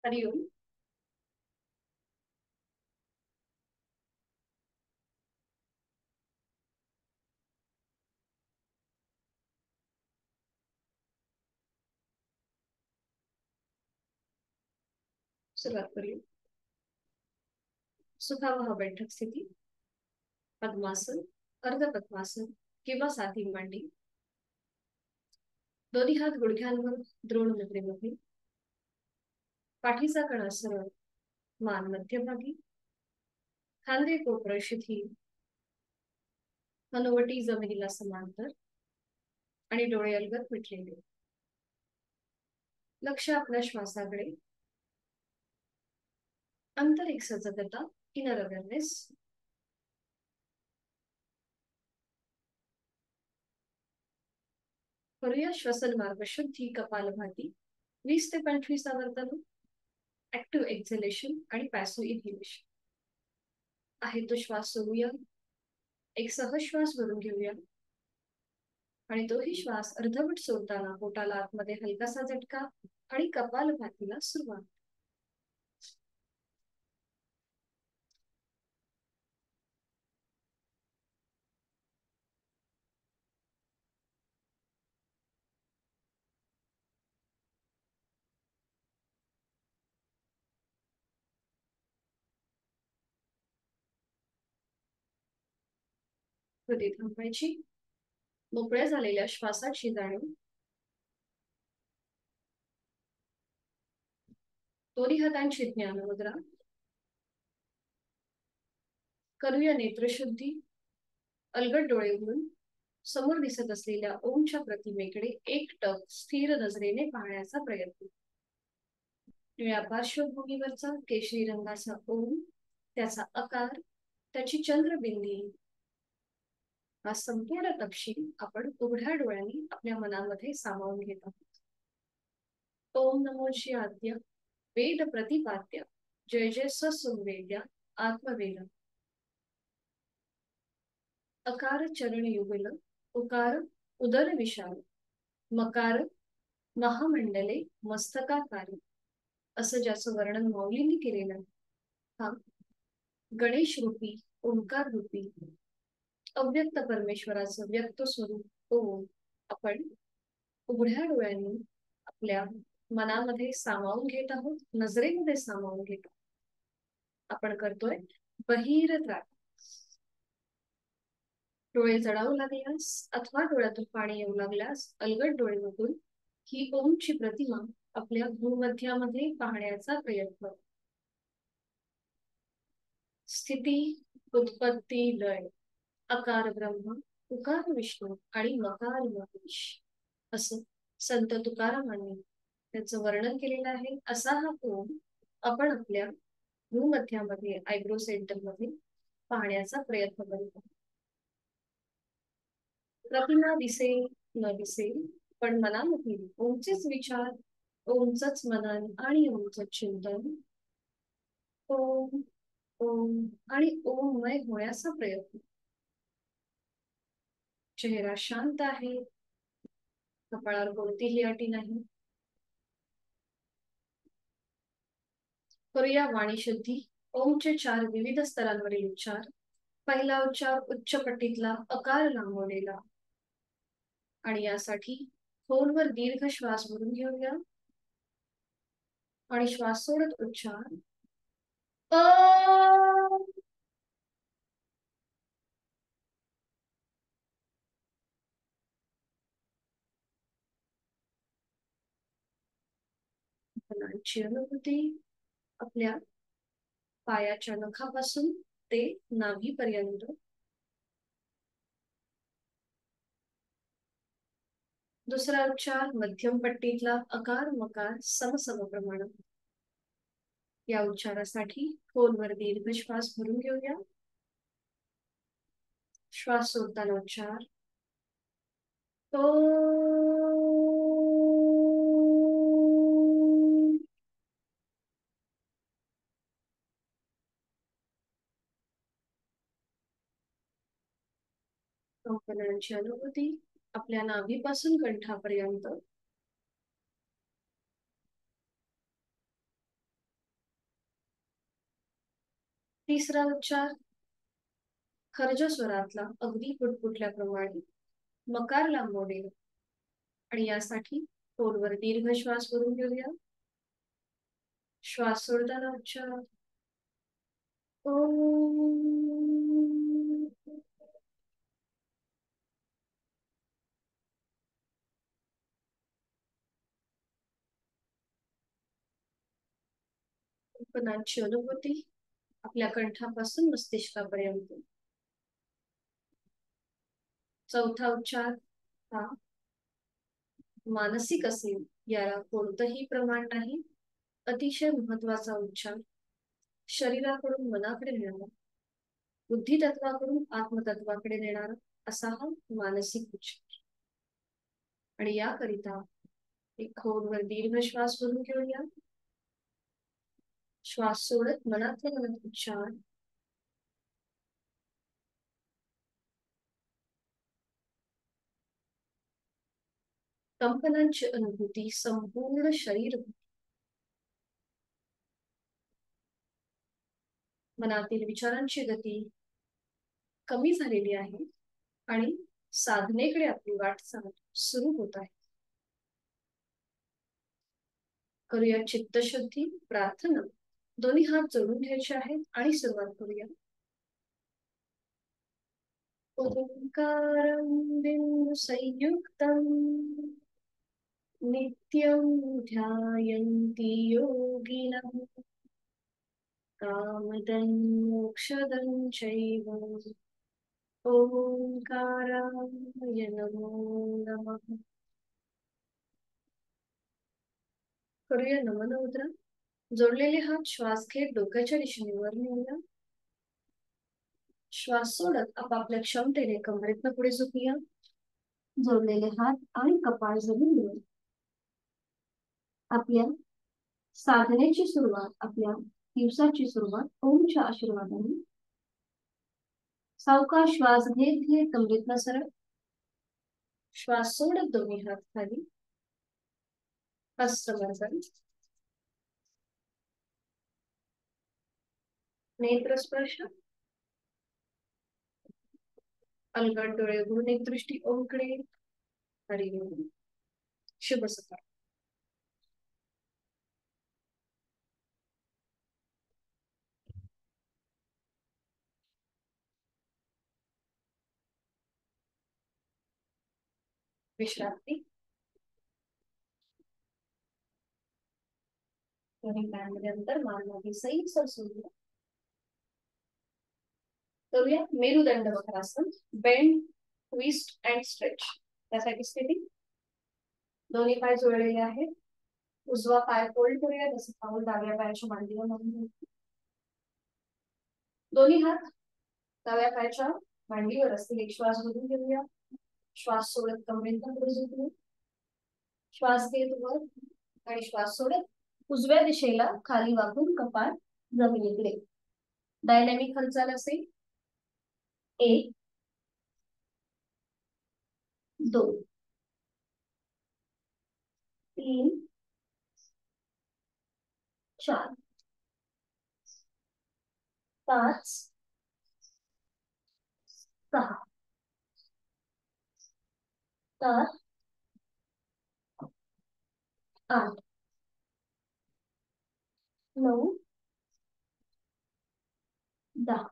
हरिओम. सुरुवात करूया. सुखावह बैठक स्थिती. पद्मासन, अर्ध पद्मासन किंवा साधी मांडी. दोन्ही हात गुडघ्यांवर द्रोण मुद्रेमध्ये. पाठीचा कणा सरळ, मान मध्यभागी, खांदे कोपर शिथिल, हनुवटी जमिनीला समांतर आणि डोळे अलगद मिटलेले. लक्ष आपल्या श्वासाकडे. आंतरिक सजगता, इनर अवेअरनेस. करूया श्वसन मार्ग शुद्धी कपालभाती. 20 ते 25 आवर्तन. ऍक्टिव्ह एक्झलेशन आणि पॅसिव्ह इन्हिबिशन. आहे तो श्वास सोडूया. एक सहज श्वास भरून घेऊया आणि तोही श्वास अर्धवट सोडताना पोटाला आतमध्ये हलकासा झटका आणि कपालभातीला सुरुवात. हृदय थांबवायची. मोकळ्या झालेल्या श्वासाची जाणीव. दोन्ही हातांची ज्ञान मुद्रा. करूया नेत्रशुद्धी. अलगद डोळे उघडून समोर दिसत असलेल्या ओमच्या प्रतिमेकडे एकटक स्थिर नजरेने पाहण्याचा प्रयत्न. निळ्या पार्श्वभूमीवरचा केशरी रंगाचा ओम, त्याचा आकार, त्याची चंद्रबिंदी, हा संपूर्ण तपशील आपण उघड्या डोळ्यांनी आपल्या मनामध्ये सामावून घेत आहोत. ओम नमोची आद्य वेद प्रतिपाद्य जय जय ससुवेद्या आत्मवेद. अकार चरण युगल, उकार उदर विशाल, मकार महामंडले मस्तकाकारी. असं ज्याचं वर्णन माऊलींनी केलेलं आहे. हा गणेश रूपी, ओंकार रूपी, अव्यक्त परमेश्वराचं व्यक्त स्वरूप ओम आपण उघड्या डोळ्यांनी आपल्या मनामध्ये सामावून घेत आहोत, नजरेमध्ये सामावून घेत आहोत. आपण करतोय बहिर त्राट. डोळे जळावू लागल्यास अथवा डोळ्यातून पाणी येऊ लागल्यास अलगद डोळे उघडून ही ओमची प्रतिमा आपल्या भूमध्यामध्ये पाहण्याचा प्रयत्न. स्थिती, उत्पत्ती, लय. अकार ब्रह्म, उकार विष्णू आणि मकार महेश, असं संत तुकारामांनी त्याचं वर्णन केलेलं आहे. असा हा ओम आपण आपल्या भूमध्यामध्ये आयब्रो सेंटर मध्ये पाहण्याचा प्रयत्न करीत आहोत. प्रतिमा दिसेल न दिसेल, पण मनामधील ओमचेच विचार, ओमचंच मनन आणि ओमचं चिंतन, ओम ओम आणि ओममय होण्याचा प्रयत्न. चेहरा शांत आहे, कपाळावर कोणतीही अटी नाही. करूया वाणी शुद्धी. ओमचे 4 विविध स्तरांवरील उच्चार. पहिला उच्चार उच्च पट्टीतला अकार लांबवलेला आणि यासाठी खोलवर दीर्घ श्वास भरून घेऊया आणि श्वास सोडत उच्चार अ. मनाची अनुभूती आपल्या पायाच्या नखापासून ते नाभीपर्यंत. दुसरा उच्चार मध्यम पट्टीतला अकार मकार समसम प्रमाणात. या उच्चारासाठी खोलवर दीर्घ श्वास भरून घेऊया. श्वास सोडताना उच्चार तो. कंपनांची अनुभूती आपल्या नाभीपासून कंठापर्यंत. तिसरा उच्चार खर्ज स्वरातला अगदी पुटपुटल्याप्रमाणे मकार लांबवलेला आणि यासाठी खोलवर दीर्घ श्वास करून घेऊया. श्वास सोडताना उच्चार ओम. कल्पनांची अनुभूती आपल्या कंठापासून मस्तिष्कापर्यंत. चौथा उच्चार हा मानसिक असेल, याला कोणतंही प्रमाण नाही. अतिशय महत्वाचा उच्चार. शरीराकडून मनाकडे नेणारा, बुद्धितत्वाकडून आत्मतत्वाकडे नेणारा असा हा मानसिक उच्चार. आणि याकरिता एक खोलवर दीर्घ श्वास भरून घेऊया. श्वास सोडत मनातल्या मनात उच्चार कंपनांची अनुभूती संपूर्ण शरीर. मनातील विचारांची गती कमी झालेली आहे आणि साधनेकडे आपली वाटचाल सुरू होत आहे. करूया चित्तशुद्धी, प्रार्थना. दोन्ही हात जोडून घ्यायचे आहेत आणि सुरुवात करूया. ओंकारं बिंदु संयुक्तं नित्यं ध्यायन्ति योगिनः कामदं मोक्षदं चैव. ओंकाराय नमो नमः. करूया नमन मुद्रा. जोडलेले हात श्वास घेत डोक्याच्या दिशेने वर नेऊया. श्वास सोडत आपापल्या क्षमतेने कमरेतनं पुढे झुकूया. जोडलेले हात आणि कपाळ जमीन देऊन आपल्या साधनेची सुरुवात, आपल्या दिवसाची सुरुवात ओमच्या आशीर्वादाने. सावकाश श्वास घेत घेत कमरेतनं सरळ. श्वास सोडत दोन्ही हात खाली. हस्तमर्जन. नेत्रस्पर्श. अलगद डोळे उघडून एक दृष्टी ओमकडे. हरी ओम. शुभ सकाळ. विश्रांती. दोन्ही पायांमध्ये अंतर, मान मागे सैल सरसवूया. करूया मेरुदंड वक्रासन. Bend, twist and stretch. त्यासाठी स्थिती. दोन्ही पाय जोडलेले आहेत. उजवा पाय फोल्ड करूया, जसं पाऊल डाव्या पायाच्या मांडीवर मांडून. दोन्ही हात डाव्या पायाच्या मांडीवर असतील. एक श्वास भरून घेऊया. श्वास सोडत कमरेतनं पुढे झुकूया. श्वास घेत वर आणि श्वास सोडत उजव्या दिशेला खाली वाकून कपाळ जमिनीकडे. डायनॅमिक हालचाल असेल. 1 2 3 4 5 6 7 8 9 10.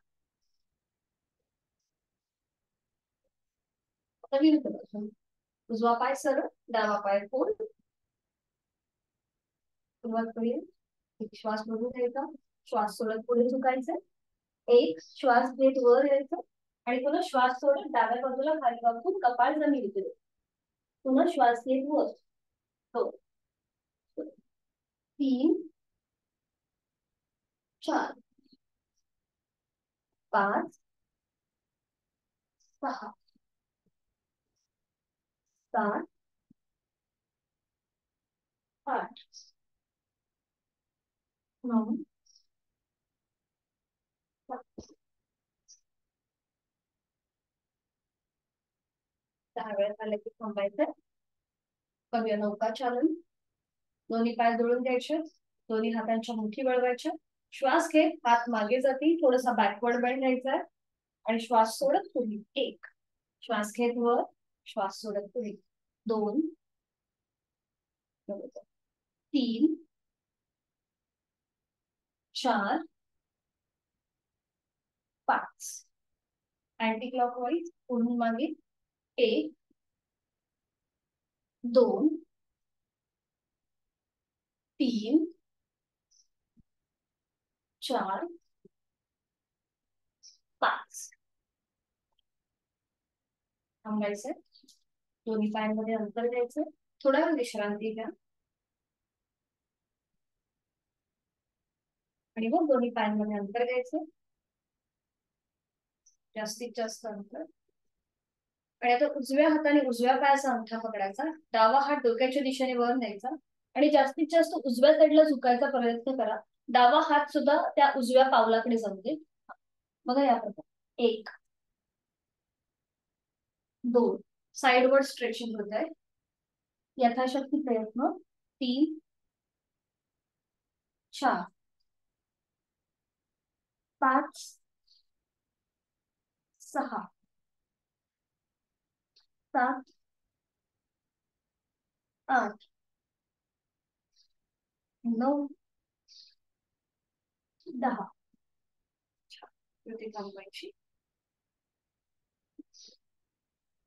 उजवा पाय सरळ, डावा पाय फोल्ड. सुरुवात करूया. एक श्वास भरून घ्यायचा. श्वास सोडत पुढे झुकायचं. एक श्वास घेत वर यायचं आणि पुन्हा श्वास सोडत डाव्या बाजूला खाली वाकून कपाळ जमिनीकडे. पुन्हा श्वास घेत वर. हो. 3 4 5 6 7 8 9 10 वेळा झालं की थांबायचं. करूया नौका चालन. दोन्ही पाय जोडून घ्यायचे. दोन्ही हातांच्या मुठी वळवायच्या. श्वास घेत हात मागे जातील, थोडासा बॅकवर्ड बेंड घ्यायचा आहे आणि श्वास सोडत पुढे. एक, श्वास घेत वर, श्वास सोडत पुढे. दोन, तीन, चार, पाच. अँटी क्लॉकवाईज पुढून मागे. एक, दोन, तीन, चार, पाच. थांबायचंय. दोन्ही पायांमध्ये अंतर द्यायचं. थोडा वेळ विश्रांती घ्या आणि मग दोन्ही पायांमध्ये अंतर द्यायचं. जास्तीत जास्त अंतर. आणि आता उजव्या हाताने उजव्या पायाचा अंगठा पकडायचा, डावा हात डोक्याच्या दिशेने वर न्यायचा आणि जास्तीत जास्त उजव्या साईडला झुकायचा प्रयत्न करा. डावा हात सुद्धा त्या उजव्या पावलाकडे जाऊ दे. बघा या प्रकारे. एक, दोन, साइडवर स्ट्रेचिंग होत आहे. यथाशक्ती प्रयत्न. तीन, चार, पाच, सहा, सात, आठ, नऊ, 10. कृती थांबवायची.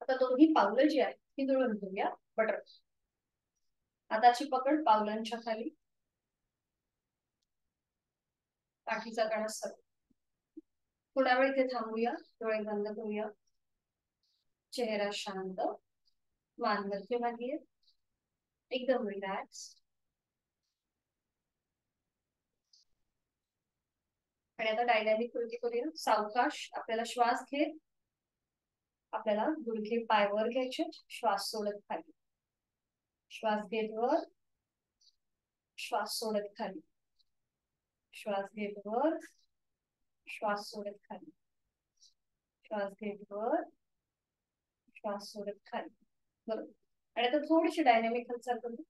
आता दोन्ही पावलं जी आहेत ती जुळवून घेऊया. बटर हाताची पकड पावलांच्या खाली, पाठीचा कणा सरळ. थोडा वेळ इथे थांबूया. डोळे बंद करूया. चेहरा शांत, मान मध्यभागी आहे, एकदम रिलॅक्स. आणि आता डायनॅमिक कृती करूया. सावकाश आपल्याला श्वास घेत आपल्याला गुडघे पाय वर घ्यायचे, श्वास सोडत खाली. श्वास घेत वर, श्वास सोडत खाली. श्वास घेत वर, श्वास सोडत खाली. श्वास घेत वर, श्वास सोडत खाली. बरोबर. आणि आता थोडीशी डायनॅमिक हालचाल करू.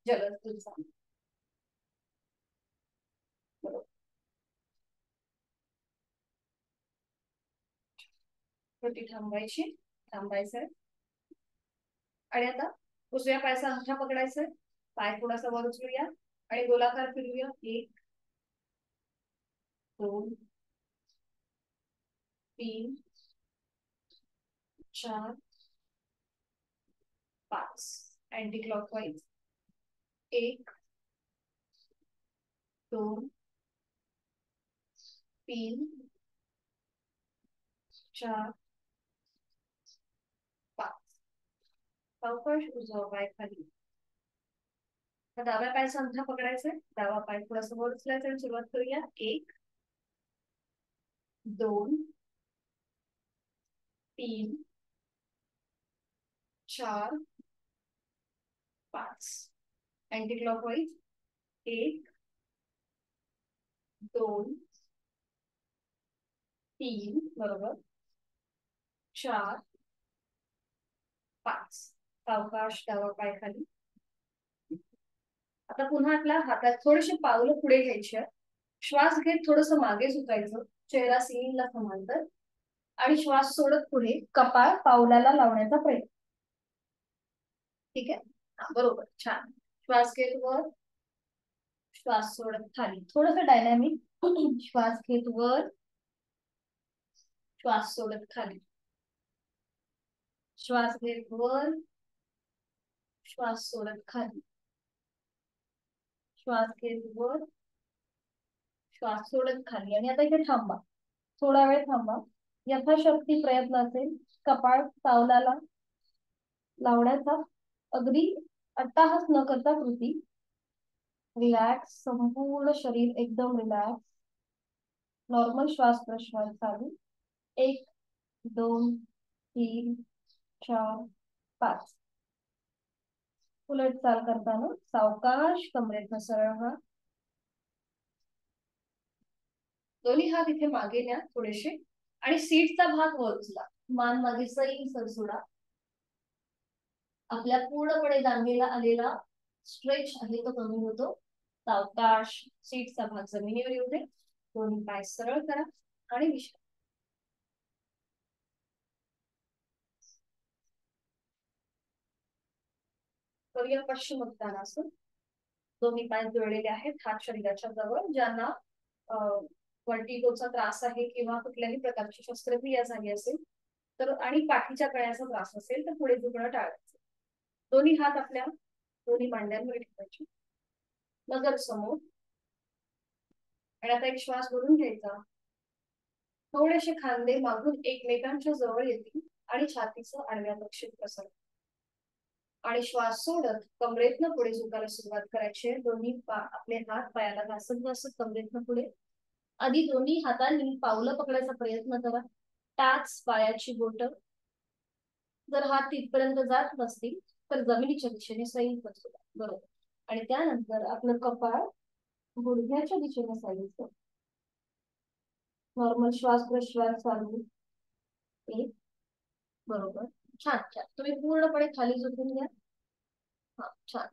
जलद हालचाल. बरोबर. कृती थांबवायची. थांबायचंय. आणि आता उजव्या पायाचा अंगठा पकडायचाय, पाय थोडासा वर उचलूया आणि गोलाकार फिरूया. एक, दोन, तीन, चार, पाच. Anti clockwise. एक, दोन, तीन, चार, पाच. सावकाश उजवा पाय खाली. डाव्या पायाचा अंगठा पकडायचाय, डावा पाय थोडासा वर उचलायचा आणि सुरुवात करूया. एक, दोन, तीन, चार, पाच. Anti clockwise. एक, दोन, तीन, बरोबर, चार, पाच. सावकाश डावा पाय खाली. आता पुन्हा आपल्या हातात थोडेसे पावलं पुढे घ्यायचे. श्वास घेत थोडस मागे झुकायचं, चेहरा सिलिंगला समांतर आणि श्वास सोडत पुढे कपाळ पावलाला लावण्याचा प्रयत्न. ठीक आहे. बरोबर, छान. श्वास घेत वर, श्वास सोडत खाली. थोडस डायनॅमिक. श्वास घेत वर, श्वास सोडत खाली. श्वास घेत वर, श्वास सोडत खाली. श्वास घेत वर, श्वास सोडत खाली. आणि आता इथे थांबा. थोडा वेळ थांबा. यथाशक्ती प्रयत्न असेल कपाळ पावलाला लावण्याचा. अगदी अट्टाहास न करता कृती. रिलॅक्स, संपूर्ण शरीर एकदम रिलॅक्स. नॉर्मल श्वास प्रश्वास चालू. एक, दोन, तीन, चार, पाच. उलट चाल करताना सावकाश कमरेतनं सरळ व्हा. दोन्ही हात इथे मागे न्या थोडेसे आणि सीटचा भाग वर उचला. मान मागे सैल सर सोडा. आपल्या पूर्णपणे जाणलेला आलेला स्ट्रेच आहे तो कमी होतो. सावकाश सीटचा भाग जमिनीवर येऊ दे. दोन्ही पाय सरळ करा आणि विश्रांती. करूया पश्चिमोत्तानासन. दोन्ही पाय जुळलेले आहेत, हात शरीराच्या जवळ. ज्यांना वर्टिगोचा त्रास आहे किंवा कुठल्याही प्रकारची शस्त्रक्रिया झाली असेल तर आणि पाठीच्या कण्याचा त्रास असेल तर पुढे झुकणं टाळायचं. दोन्ही हात आपल्या दोन्ही मांड्यांवर ठेवायचे, नजर समोर. आणि आता एक श्वास भरून घ्यायचा. थोडेसे खांदे मागून एकमेकांच्या जवळ येतील आणि छातीचं आडव्या दक्षिण प्रसर. आणि श्वास सोडत कमरेतनं पुढे झुकायला सुरुवात करायची. दोन्ही आपले हात पायाला घासत घासत कमरेतनं पुढे. आधी दोन्ही हातांनी पावलं पकडायचा प्रयत्न करा. टाच पायाची बोट. जर हात तिथपर्यंत जात नसतील तर जमिनीच्या दिशेने सैल बसवा. बरोबर. आणि त्यानंतर आपलं कपाळ गुडघ्याच्या दिशेने साईडचं. नॉर्मल श्वास प्रश्वास चालू. एक. बरोबर. छान छान. तुम्ही पूर्णपणे खाली झोपून घ्या. हा छान.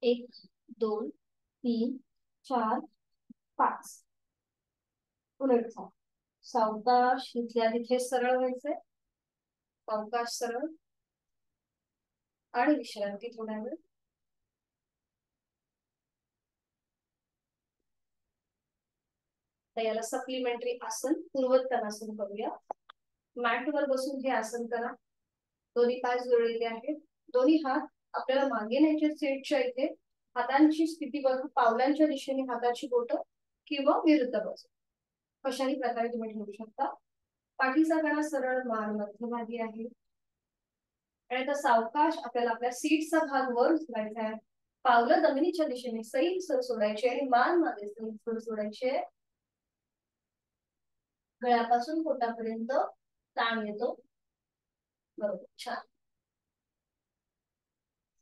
1 2 3 4 5. उलट जा. सावकाश तिथल्या तिथे सरळ व्हायचंय. सावकाश सरळ आणि विश्रांती थोड्या वेळ. तर याला सप्लिमेंटरी आसन पूर्वोत्तानासन करूया. मॅटवर बसून हे आसन करा. दोन्ही पाय जुळलेले आहेत. दोन्ही हात आपल्याला मागे न्यायचे सीटच्या इथे. हातांची स्थिती बघा. पावलांच्या दिशेने हाताची बोट किंवा विरुद्ध बाजू कशाही प्रकारे तुम्ही ठेवू शकता. पाठीचा कणा सरळ, मान मध्यभागी आहे. आणि आता सावकाश आपल्याला आपल्या सीटचा भाग वर उचलायचा आहे. पावलं जमिनीच्या दिशेने सैल सर सोडायचे आणि मान मागे सैल सर सोडायचे. गळ्यापासून पोटापर्यंत ताण येतो. बरोबर. छान.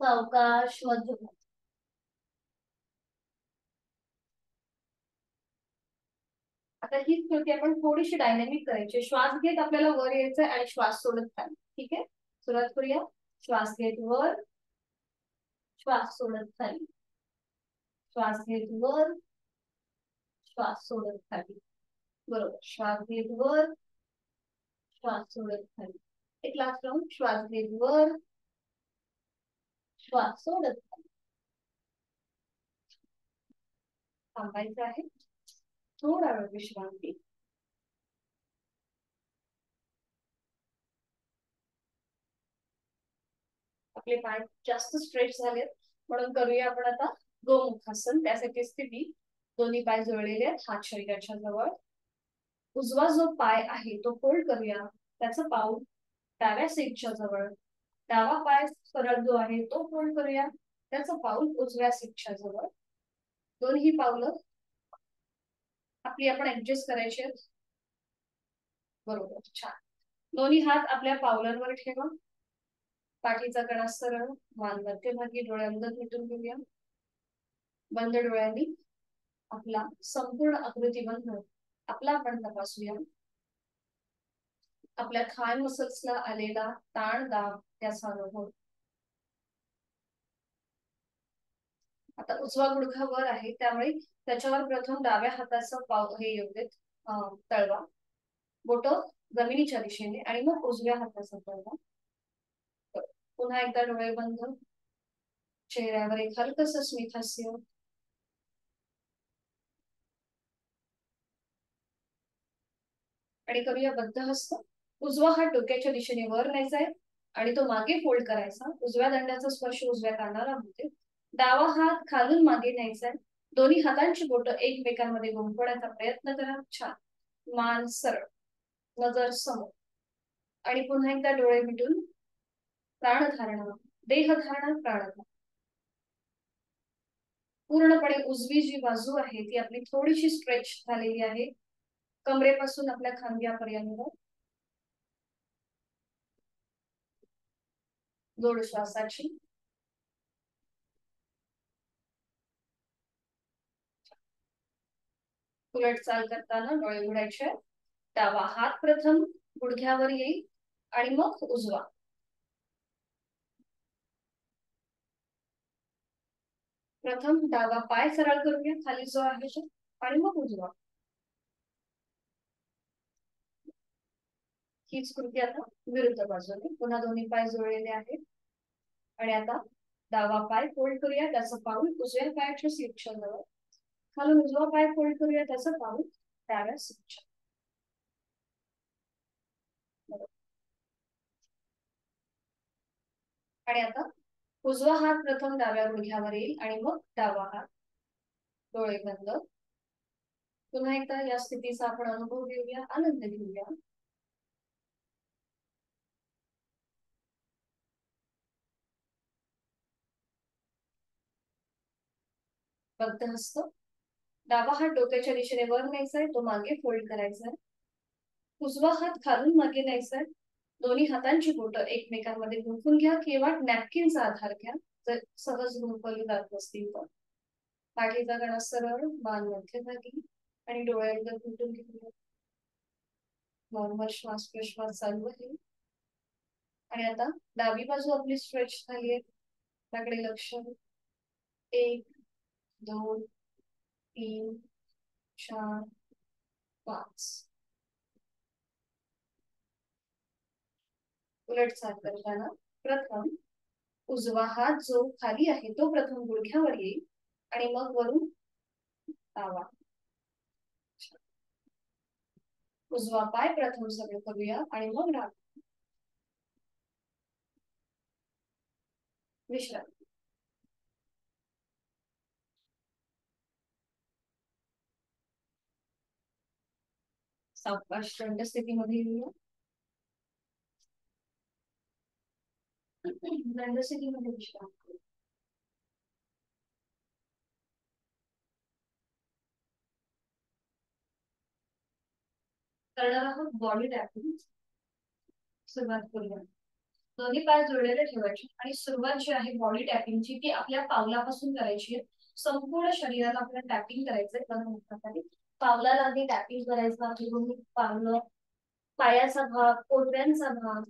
सावकाश मध्य. आता ही कृती आपण थोडीशी डायनॅमिक करायची. श्वास घेत आपल्याला वर यायचंय आणि श्वास सोडत खाली. ठीक आहे, सुरुवात करूया. श्वास घेत वर, श्वास सोडत खाली. श्वास घेत वर, श्वास सोडत खाली. बरोबर. श्वास घेत वर, श्वास सोडत खाली. एक लास्ट राऊंड. श्वास घेत वर, श्वास सोडत खाली. थांबायचं आहे. थोडा वेळ विश्रांती. आपले पाय जास्त स्ट्रेच झालेत म्हणून करूया आपण आता गोमुखासन. त्यासाठी स्थिती. दोन्ही पाय जुळलेले आहेत, हात शरीराच्या जवळ. उजवा जो पाय आहे तो फोल्ड करूया. त्याचं पाऊल डाव्या सीटच्या जवळ. डावा पाय सरळ जो आहे तो फोल्ड करूया. त्याचं पाऊल उजव्या सीटच्या जवळ. दोन्ही पावलं आपली आपण ऍडजस्ट करायची आहेत. बरोबर. छान. दोन्ही हात आपल्या पावलांवर ठेवा. पाठीचा कणा सरळ, मान मध्यभागी. डोळ्यांवर मिटून घेऊया. बंद डोळ्यांनी आपला संपूर्ण आकृतिबंध आपला आपण तपासूया. आपल्या थाय मसल्सला आलेला ताण दाब त्याचा अनुभव. आता उजवा गुडघा वर आहे त्यामुळे त्याच्यावर प्रथम डाव्या हाताचं पाव हे येऊ देत. तळवा बोट जमिनीच्या दिशेने आणि मग उजव्या हाताचा तळवा. पुन्हा एकदा डोळे बंद. चेहऱ्यावर एक हलकस स्मित हास्य. आणि करूया बद्ध हस्त. उजवा हात डोक्याच्या दिशेने वर न्यायचा आहे आणि तो मागे फोल्ड करायचा. उजव्या दंडाचा स्पर्श उजव्या कानाला होते. डावा हात खालून मागे न्यायचा आहे. दोन्ही हातांची बोट एकमेकांमध्ये गुंफवण्याचा प्रयत्न करा. छान. मान सरळ, नजर समोर. आणि पुन्हा एकदा डोळे मिटून प्राणधारणा, देहधारणा, प्राणधारणा. पूर्णपणे उजवी जी बाजू आहे ती आपली थोडीशी स्ट्रेच झालेली आहे. कमरेपासून आपल्या खांद्यापर्यंत. जोड श्वासाची. उलट चाल करताना डोळे उघडायचे. डावा हात प्रथम गुडघ्यावर येईल आणि मग उजवा. प्रथम डावा पाय सरळ करूया खाली जो आहे तो, आणि मग उजवा. हीच कृती आता विरुद्ध बाजूने. पुन्हा दोन्ही पाय जोडलेले आहेत. आणि आता डावा पाय फोल्ड करूया, त्याचं पाऊल उजव्या पायाच्या सीटच्या जवळ. खालून उजवा पाय फोल्ड करूया, त्याचं पाऊल डाव्या सीटच्या. आणि आता उजवा हात प्रथम डाव्या गुडघ्यावर येईल आणि मग डावा हात. डोळे बंद. पुन्हा एकदा या स्थितीचा आपण अनुभव घेऊया, आनंद घेऊया. बद्ध हस्त. डावा हात डोक्याच्या दिशेने वर न्यायचा आहे, तो मागे फोल्ड करायचा आहे. उजवा हात खालून मागे न्यायचा आहे. दोन्ही हातांची बोटं एकमेकांमध्ये गुंफून घ्या किंवा नॅपकिनचा आधार घ्या जर सहज गुंफवली जात नसतील तर. पाठीचा कणा सरळ, मान मध्यभागी, आणि डोळे एकदा गुंतून घेऊया. नॉर्मल श्वास प्रश्वास चालू आहे. आणि आता डावी बाजू आपली स्ट्रेच झाली आहे. त्याकडे लक्ष. 1 2 3 4 5. उलट चाल करताना प्रथम उजवा हात जो खाली आहे तो प्रथम गुडघ्यावर येईल आणि मग वरून डावा. उजवा पाय प्रथम सरळ करूया आणि मग डावा. विश्रांती. सावकाश दंड स्थितीमध्ये येऊया. दंड स्थितीमध्ये विश्रांती. करणार आहोत बॉडी टॅपिंग. सुरुवात करूया. दोन्ही पाय जोडलेले ठेवायचे आणि सुरुवात जी आहे बॉडी टॅपिंगची ती आपल्या पावलापासून करायची आहे. संपूर्ण शरीराला आपल्याला टॅपिंग करायचंय. प्रकारे पावलाला आधी टॅपिंग करायचं आहे. दोन्ही पावलं, पायाचा भाग, पोटऱ्यांचा भाग,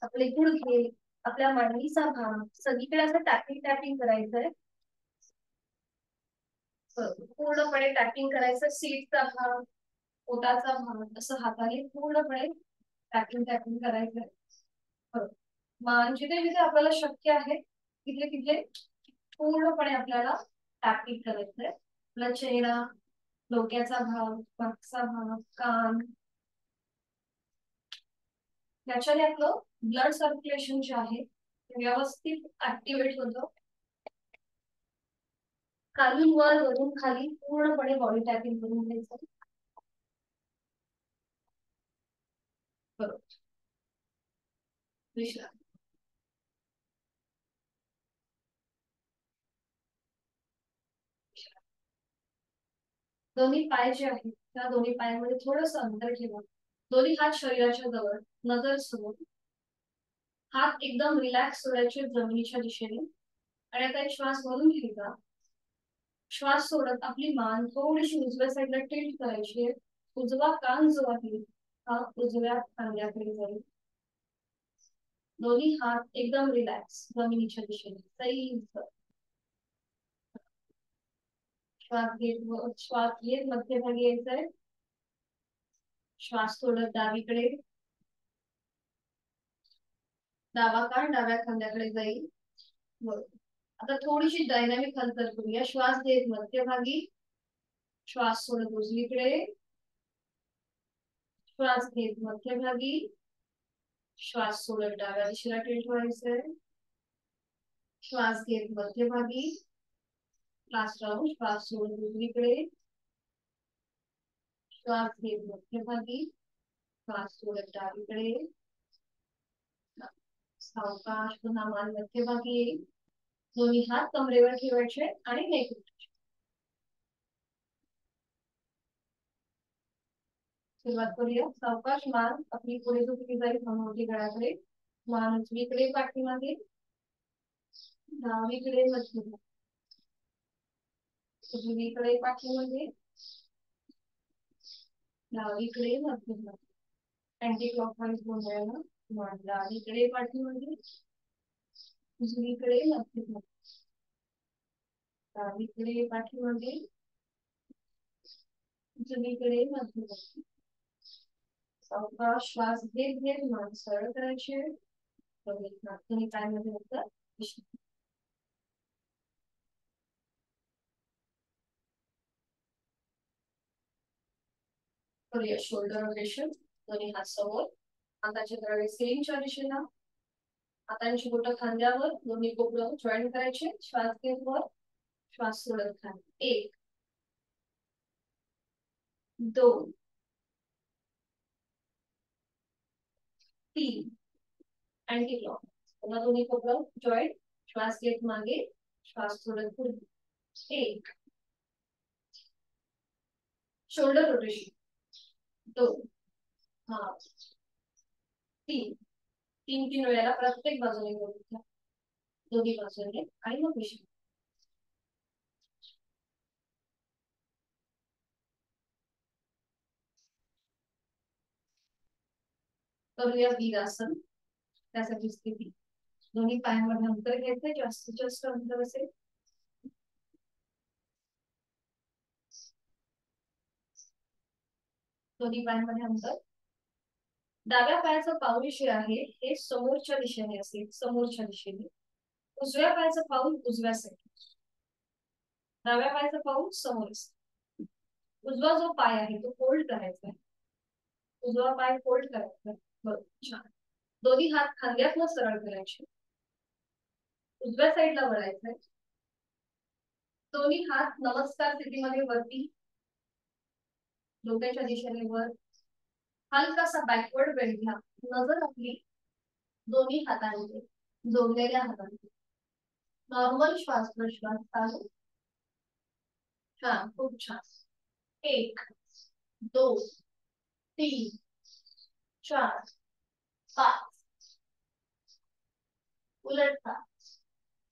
आपले गुडघे, आपल्या मांडीचा भाग, सगळीकडे असं टॅपिंग टॅपिंग करायचंय. पूर्णपणे टॅपिंग करायचं. सीटचा भाग, पोटाचा भाग असं हाताने पूर्णपणे टॅपिंग टॅपिंग करायचंय. मान जिथे जिथे आपल्याला शक्य आहे तिथे तिथे पूर्णपणे आपल्याला टॅपिंग करायचंय. आपला चेहरा, डोक्याचा भाग, मागचा भाग, कान, याच्याने आपलं ब्लड सर्क्युलेशन जे आहे व्यवस्थित ऍक्टिव्हेट होतं. खालून वर, वरून खाली पूर्णपणे बॉडी टॅपिंग करून घ्यायचं. बरोबर. विश्रांती. दोन्ही पाय जे आहेत त्या दोन्ही पायामध्ये थोडंसं अंतर ठेवा. दोन्ही हात शरीराच्या जवळ, नजर समोर. हात एकदम रिलॅक्स सोडायचे जमिनीच्या दिशेने. आणि आता एक श्वास भरून घ्यायचा. श्वास सोडत आपली मान थोडीशी उजव्या साईडला टिल्ट करायची आहे. उजवा कान जो आहे हा उजव्या खांद्याकडे जाईल. दोन्ही हात एकदम रिलॅक्स जमिनीच्या दिशेने सैल. श्वास घेत मध्यभागी यायचंय. श्वास सोडत डावीकडे. डावा कान डाव्या खांद्याकडे जाईल. बरोबर. आता थोडीशी डायनामिक हालचाल करूया. श्वास घेत मध्यभागी. श्वास सोडत उजवीकडे. श्वास घेत मध्यभागी. श्वास सोडत डाव्या दिशेला टिल्ट व्हायचंय. श्वास घेत मध्यभागी. Last round. श्वास सोडत उजवीकडे. श्वास घेत मध्यभागी. श्वास सोडत डावीकडे. सावकाश पुन्हा मान मध्यभागी येईल. दोन्ही हात कमरेवर ठेवायचे आणि नेक. सुरुवात करूया. सावकाश मान आपली पुढे झुकली जाईल समोरची गळ्याकडे. मान उजवीकडे पाठीमागे. डावीकडे मध्यभागी. उजवीकडे पाठीमागे. डावीकडे मध्यभागी. अँटी क्लॉकवाईज बोलायला. मान डावीकडे पाठीमागे. उजवीकडे मध्यभागी. डावीकडे पाठीमागे, उजवीकडे मध्यभागी. सावकाश श्वास घेत घेत मान सरळ करायचे. नाकाने पाय मध्ये होतं. करूया शोल्डर रोटेशन. दोन्ही हात समोर, हाताचे तळवे सिलिंगच्या दिशेला, हातांची बोटं खांद्यावर, दोन्ही कोपरं जॉईन करायचे. श्वास घेत वर, श्वास सोडत खाली. 1 2 3 अँटी क्लॉक. पुन्हा दोन्ही कोपरं जॉईन, श्वास घेत मागे, श्वास सोडत पुढे. 1 शोल्डर रोटेशन. 2 3 तीन तीन वेळेला प्रत्येक बाजूने करू. दोन्ही बाजूने आणि मग विश्रांती. करूया वीरासन. त्यासाठी स्थिती, दोन्ही पायांमध्ये अंतर घ्यायचे, जास्तीत जास्त अंतर असेल. दोन्ही पायांमध्ये अंतर. डाव्या पायाचं पाऊल जे आहे हे समोरच्या दिशेने असेल, समोरच्या दिशेने. उजव्या पायाचं पाऊल उजव्या साईड, डाव्या पायाचं पाऊल समोर असेल. उजवा जो पाय आहे तो फोल्ड करायचा आहे. उजवा पाय फोल्ड करायचा आहे. बरोबर, छान. दोन्ही हात खांद्यातनं सरळ करायचे. उजव्या साईडला वळायचंय. दोन्ही हात नमस्कार स्थितीमध्ये वरती, डोक्याच्या दिशेने वर. हलकासा बॅकवर्ड बेंड घ्या. नजर आपली दोन्ही हातांची, जोडलेल्या हातांची. नॉर्मल श्वास प्रश्वास चालू. छान, खूप छान. 1 2 3 4 5. उलटता,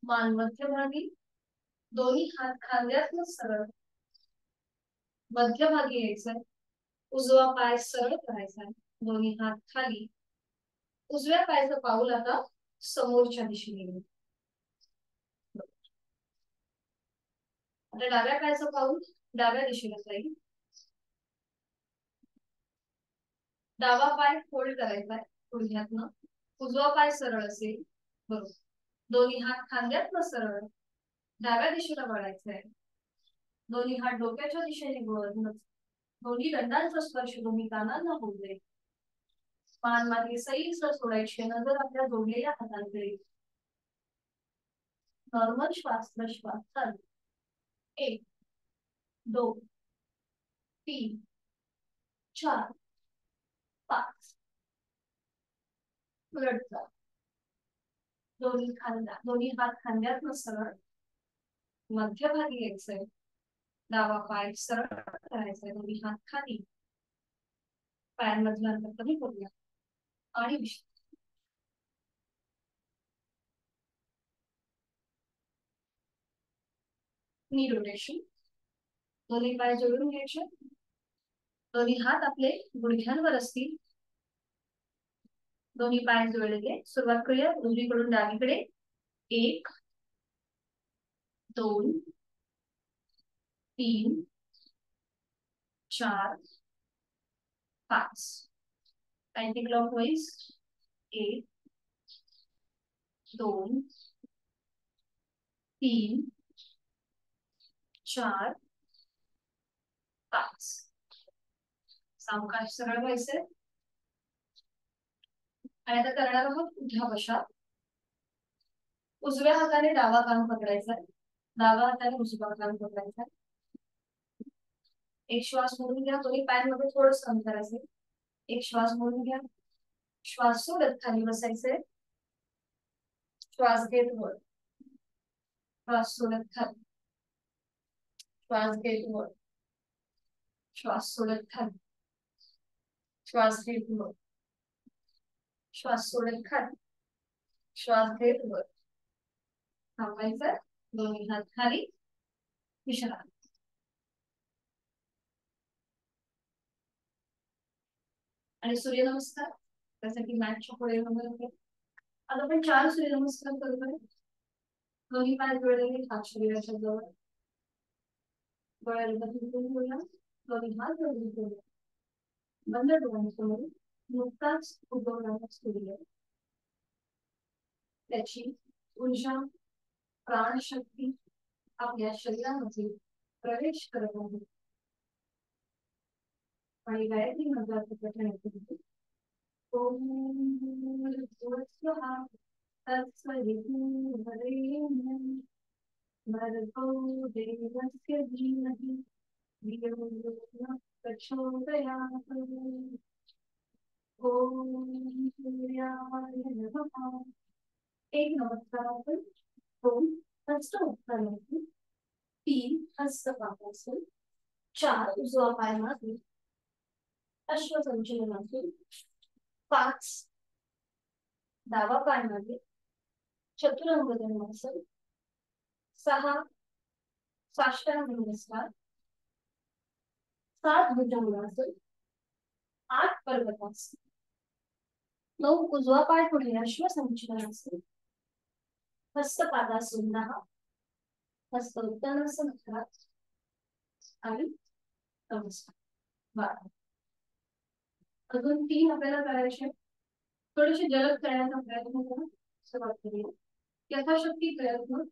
मान मध्यभागी, दोन्ही हात खांद्यातनं सरळ मध्यभागी यायचंय. उजवा पाय सरळ करायचा आहे. दोन्ही हात खाली. उजव्या पायाचं पाऊल आता समोरच्या दिशेने घेऊ. आता डाव्या पायाचं पाऊल डाव्या दिशेला जाईल. डावा पाय फोल्ड करायचा आहे गुडघ्यातनं. उजवा पाय सरळ असेल. बरोबर. दोन्ही हात खांद्यातनं सरळ डाव्या दिशेला वळायचं आहे. दोन्ही हात डोक्याच्या दिशेने वळत, दोन्ही दंडांचा स्पर्श दोन्ही कानांना होऊ दे. मान मागे सैल सोडायची, नजर आपल्या जोडलेल्या हातांकडे. नॉर्मल श्वास प्रश्वास चालू. 1 2 3 4 5. उलटचा, दोन्ही हात खांद्यातनं सरळ मध्यभागी यायचंय. डावा पाय सरळ करायचंय. दोन्ही हात खाली. पायांमधलं अंतर कमी करूया आणि नी रोटेशन. दोन्ही पाय जोडून घ्यायचे. दोन्ही हात आपले गुडघ्यांवर असतील. दोन्ही पाय जोडलेले. सुरुवात करूया उजवीकडून डावीकडे. 1 2 3 4 5. Anti clockwise. 1 2 3 4 5. सावकाश सरळ व्हायचंय. आणि आता करणार आहोत उभ्या बशा. उजव्या हाताने डावा कान पकडायचा, डावा हाताने उजवा कान पकडायचा. एक श्वास मोडून घ्या. दोन्ही पायांमध्ये थोडंसं अंतर असेल. एक श्वास मोडून घ्या. श्वास सोडत खाली बसायचंय. श्वास घेत वर, श्वास सोडत खाली. श्वास घेत वर, श्वास सोडत खाली. श्वास घेत वर, श्वास सोडत खाली. श्वास घेत वर. थांबायचं. दोन्ही हात खाली. विश्रांती. आणि सूर्यनमस्कार. त्यासाठी मॅटच्या पुढे वगैरे. आता आपण 4 सूर्यनमस्कार करूया. दोन्ही पाय जोडलेले, हात शरीराच्या जवळ. डोळ्याला बंद बोला, दोन्ही हात जोडून बोला. बंद डोळ्यांसमोर नुकताच उगवणारा सूर्य, त्याची ऊर्जा, प्राणशक्ती आपल्या शरीरामध्ये प्रवेश करत आहे. आणि गायत्री मंत्राचं पठण ऐकून ओम भूर्भुवः तत्सवितुर्वरेण्यं भर्गो देवस्य धीमहि धियो यो नः प्रचोदयात्. ओम सूर्याय नमः. एक नमस्कारातून दोन हस्त उत्तरातून तीन हस्तपाठातून चार उजवा पाय मागे अश्वसंचलनातून पाच डावा पाय मागे चतुरंग धर्मासन, सहा साष्टांग नमस्कार, सात भुजंगासन, आठ पर्वतासन, नऊ उजवा पाय पुढे अश्वसंचलनासन, हस्तपादासन 10, हस्त उत्तानासन 11 आणि नमस्कार 12. अजून 3 आपल्याला करायचे. थोडेसे जलद करण्याचा प्रयत्न करा. सुरुवात करूया. यथाशक्ती प्रयत्न.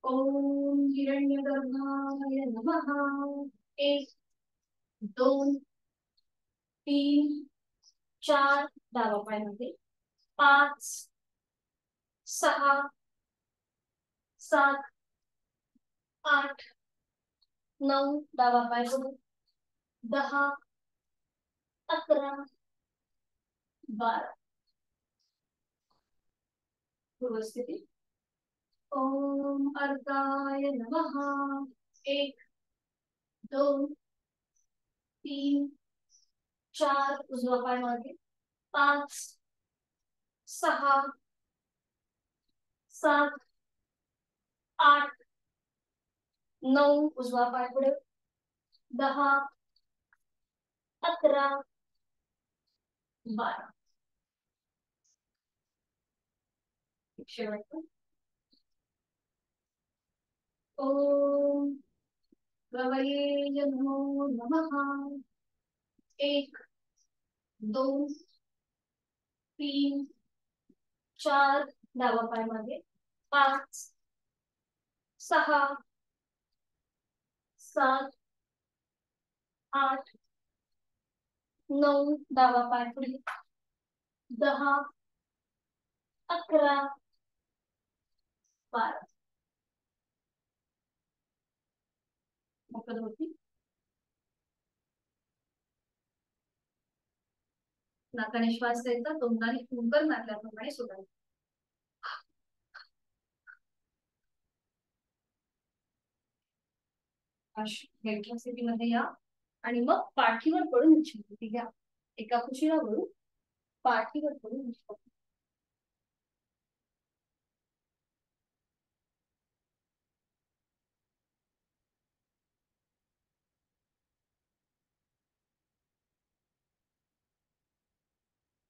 ओम हिरण्यगर्भाय नमः. 1 2 3 4 डावा पायामध्ये, 5 6 7 8 9 डावा पाय पुढे, 10 11 12. पूर्वस्थिती. ओम अर्काय नमः. 1 2 3 4 उजवा पाय मागे, 5 6 7 8 9 उजवा पाय पुढे, 10 11 12. शेवटचं. ओम गवये नमो नमः. 1 2 3 4 डावा पाय मागे, 5 6 7 8 9 डावा पाय पुढे, 10 11 12. मोकळ होती. नाकाने श्वास घ्यायचा, तोंडाने फुंकर मारल्याप्रमाणे सोडायचा. स्थितीमध्ये या आणि मग पाठीवर पडून विश्रांती घ्या. एका कुशीरावरून पाठीवर पडून विश्रांती.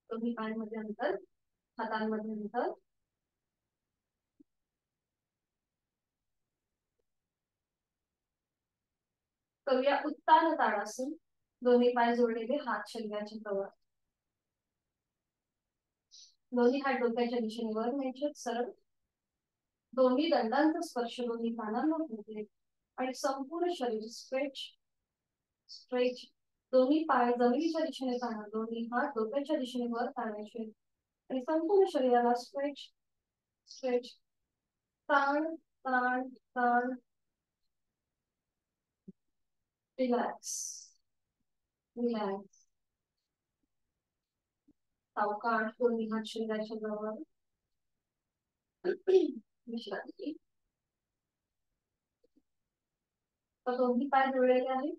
दोन्ही पायांमध्ये अंतर, हातांमध्ये अंतर. करूया उत्तान ताडासन. दोन्ही पाय जोडलेले, हात शरीराच्या जवळ. दोन्ही हात डोक्याच्या दिशेने वर न्यायचे, सरळ. दोन्ही दंडांचा स्पर्श दोन्ही कानांना होते आणि संपूर्ण शरीर स्ट्रेच स्ट्रेच. दोन्ही पाय जमिनीच्या दिशेने ताणा, दोन्ही हात डोक्याच्या दिशेने वर ताणायचे आणि संपूर्ण शरीराला स्ट्रेच स्ट्रेच. ताण ताण ताण. Relax relax. सावकाश दोन्ही हात शरीराच्या जवळ. विश्रांती. तर दोन्ही पाय जोडलेले आहेत.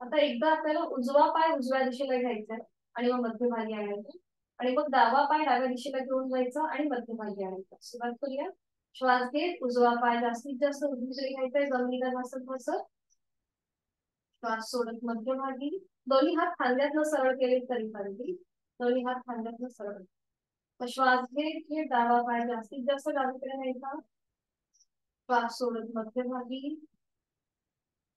आता एकदा आपल्याला उजवा पाय उजव्या दिशेला घ्यायचा आहे आणि मग मध्यभागी आणायचा आणि मग डावा पाय डाव्या दिशेला घेऊन जायचा आणि मध्यभागी आणायचा. सुरुवात करूया. श्वास घेत उजवा पाय जास्तीत जास्त उजवीकडे घ्यायचा आहे, जमिनीला भासत भासत. श्वास सोडत मध्यभागी. दोन्ही हात खांद्यातनं सरळ केले तरी चालतील. दोन्ही हात खांद्यातनं सरळ. श्वास घेत घेत डावा पाय जास्तीत जास्त डावीकडे न्यायचा. श्वास सोडत मध्यभागी.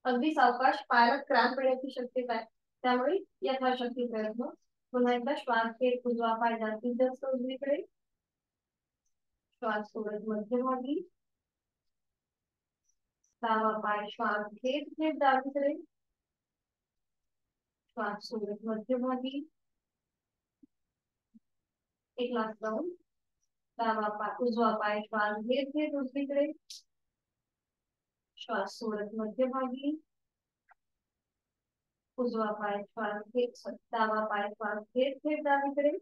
अगदी सावकाश, पायाला क्रॅम्प येण्याची शक्यता आहे, त्यामुळे यथाशक्ती प्रयत्न. पुन्हा एकदा श्वास घेत उजवा पाय जास्तीत जास्त उजवीकडे. श्वास सोडत मध्यभागी. डावा पाय श्वास घेत घेत डावीकडे. श्वास सोडत मध्यभागी. एक लास्ट राऊंड. डावा पाय उजवा पाय श्वास घेत घेत उजवीकडे. श्वास सोडत मध्यभागी. उजवा पाय श्वास घेत डावा पाय श्वास घेत घेत डावीकडे.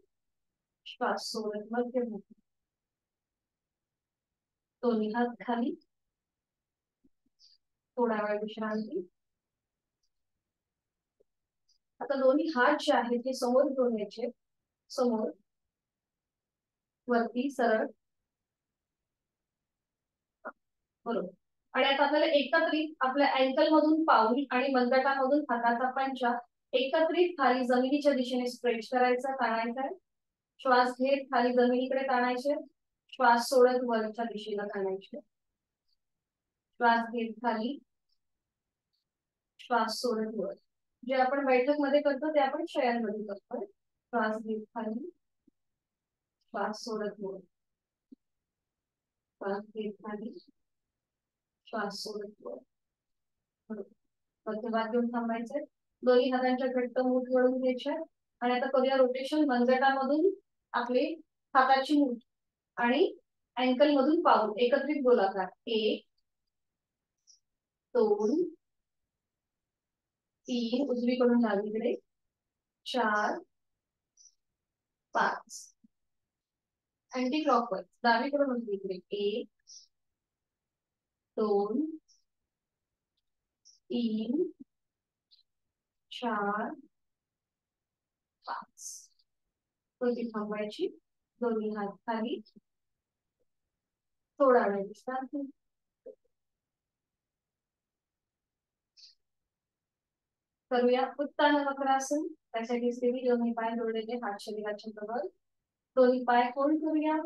श्वास सोडत मध्यभागी. दोन्ही हात खाली. थोडा वेळ विश्रांती. आता दोन्ही हात जे आहेत ते समोर घेऊन यायचे. समोर वरती सरळ. बरोबर. आणि आता आपल्याला एकत्रित आपल्या अँकल मधून पाऊल आणि मनगटामधून हाताचा पंजा एकत्रित खाली जमिनीच्या दिशेने स्ट्रेच करायचा, ताणायचा आहे. श्वास घेत खाली जमिनीकडे ताणायचे. श्वास सोडत वरच्या दिशेला ताणायचे. श्वास घेत खाली. श्वास सोडत वर. जे आपण बैठक मध्ये करतो ते आपण शयनमध्ये करतो. श्वास घेत खाली. श्वास सोडत वर. श्वास घेत खाली. श्वास सोडत वर. मध्यभाग घेऊन थांबायचे. दोन्ही हातांच्या घट्ट मूठ वळून घ्यायच्या. आणि आता करूया रोटेशन. मनगटामधून आपले हाताची मूठ आणि अँकल मधून पाऊल एकत्रित गोलाकार. 1 2 3 उजवीकडून डावीकडे. 4 5 अँटी क्लॉकवाईज डावीकडून उजवीकडे. 1 2 3 4 5. दोन्ही थांबायची. दोन्ही हात खाली. थोडा वेळ विश्रांती. करूया उत्तान वक्रासन. त्यासाठी स्थिती दोन्ही पाय जोडलेले, हात शरीराच्या जवळ. दोन्ही पाय फोल्ड करूया.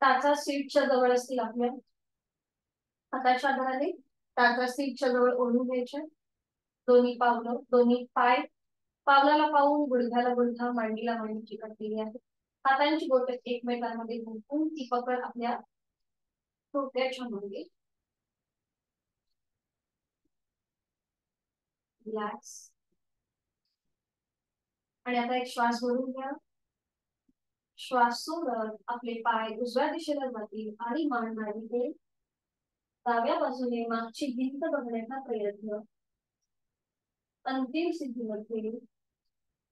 टाचा सीटच्या जवळ असतील आपल्या. हाताच्या आधाराने टाचा सीटच्या जवळ ओढून घ्यायच्या. दोन्ही पावलं दोन्ही पाय पावलाला पाऊल, गुडघ्याला गुडघा, मांडीला मांडी चिकटलेली आहे. हातांची बोटे एकमेकांमध्ये गुंफून ती पकड आपल्या डोक्याच्या मागे. रिलॅक्स. आणि आता एक श्वास भरून घ्या. श्वास सोडत आपले पाय उजव्या दिशेला जातील आणि मान डावीकडे. डाव्या बाजूने मागची भिंत बघण्याचा प्रयत्न. अंतिम स्थितीमध्ये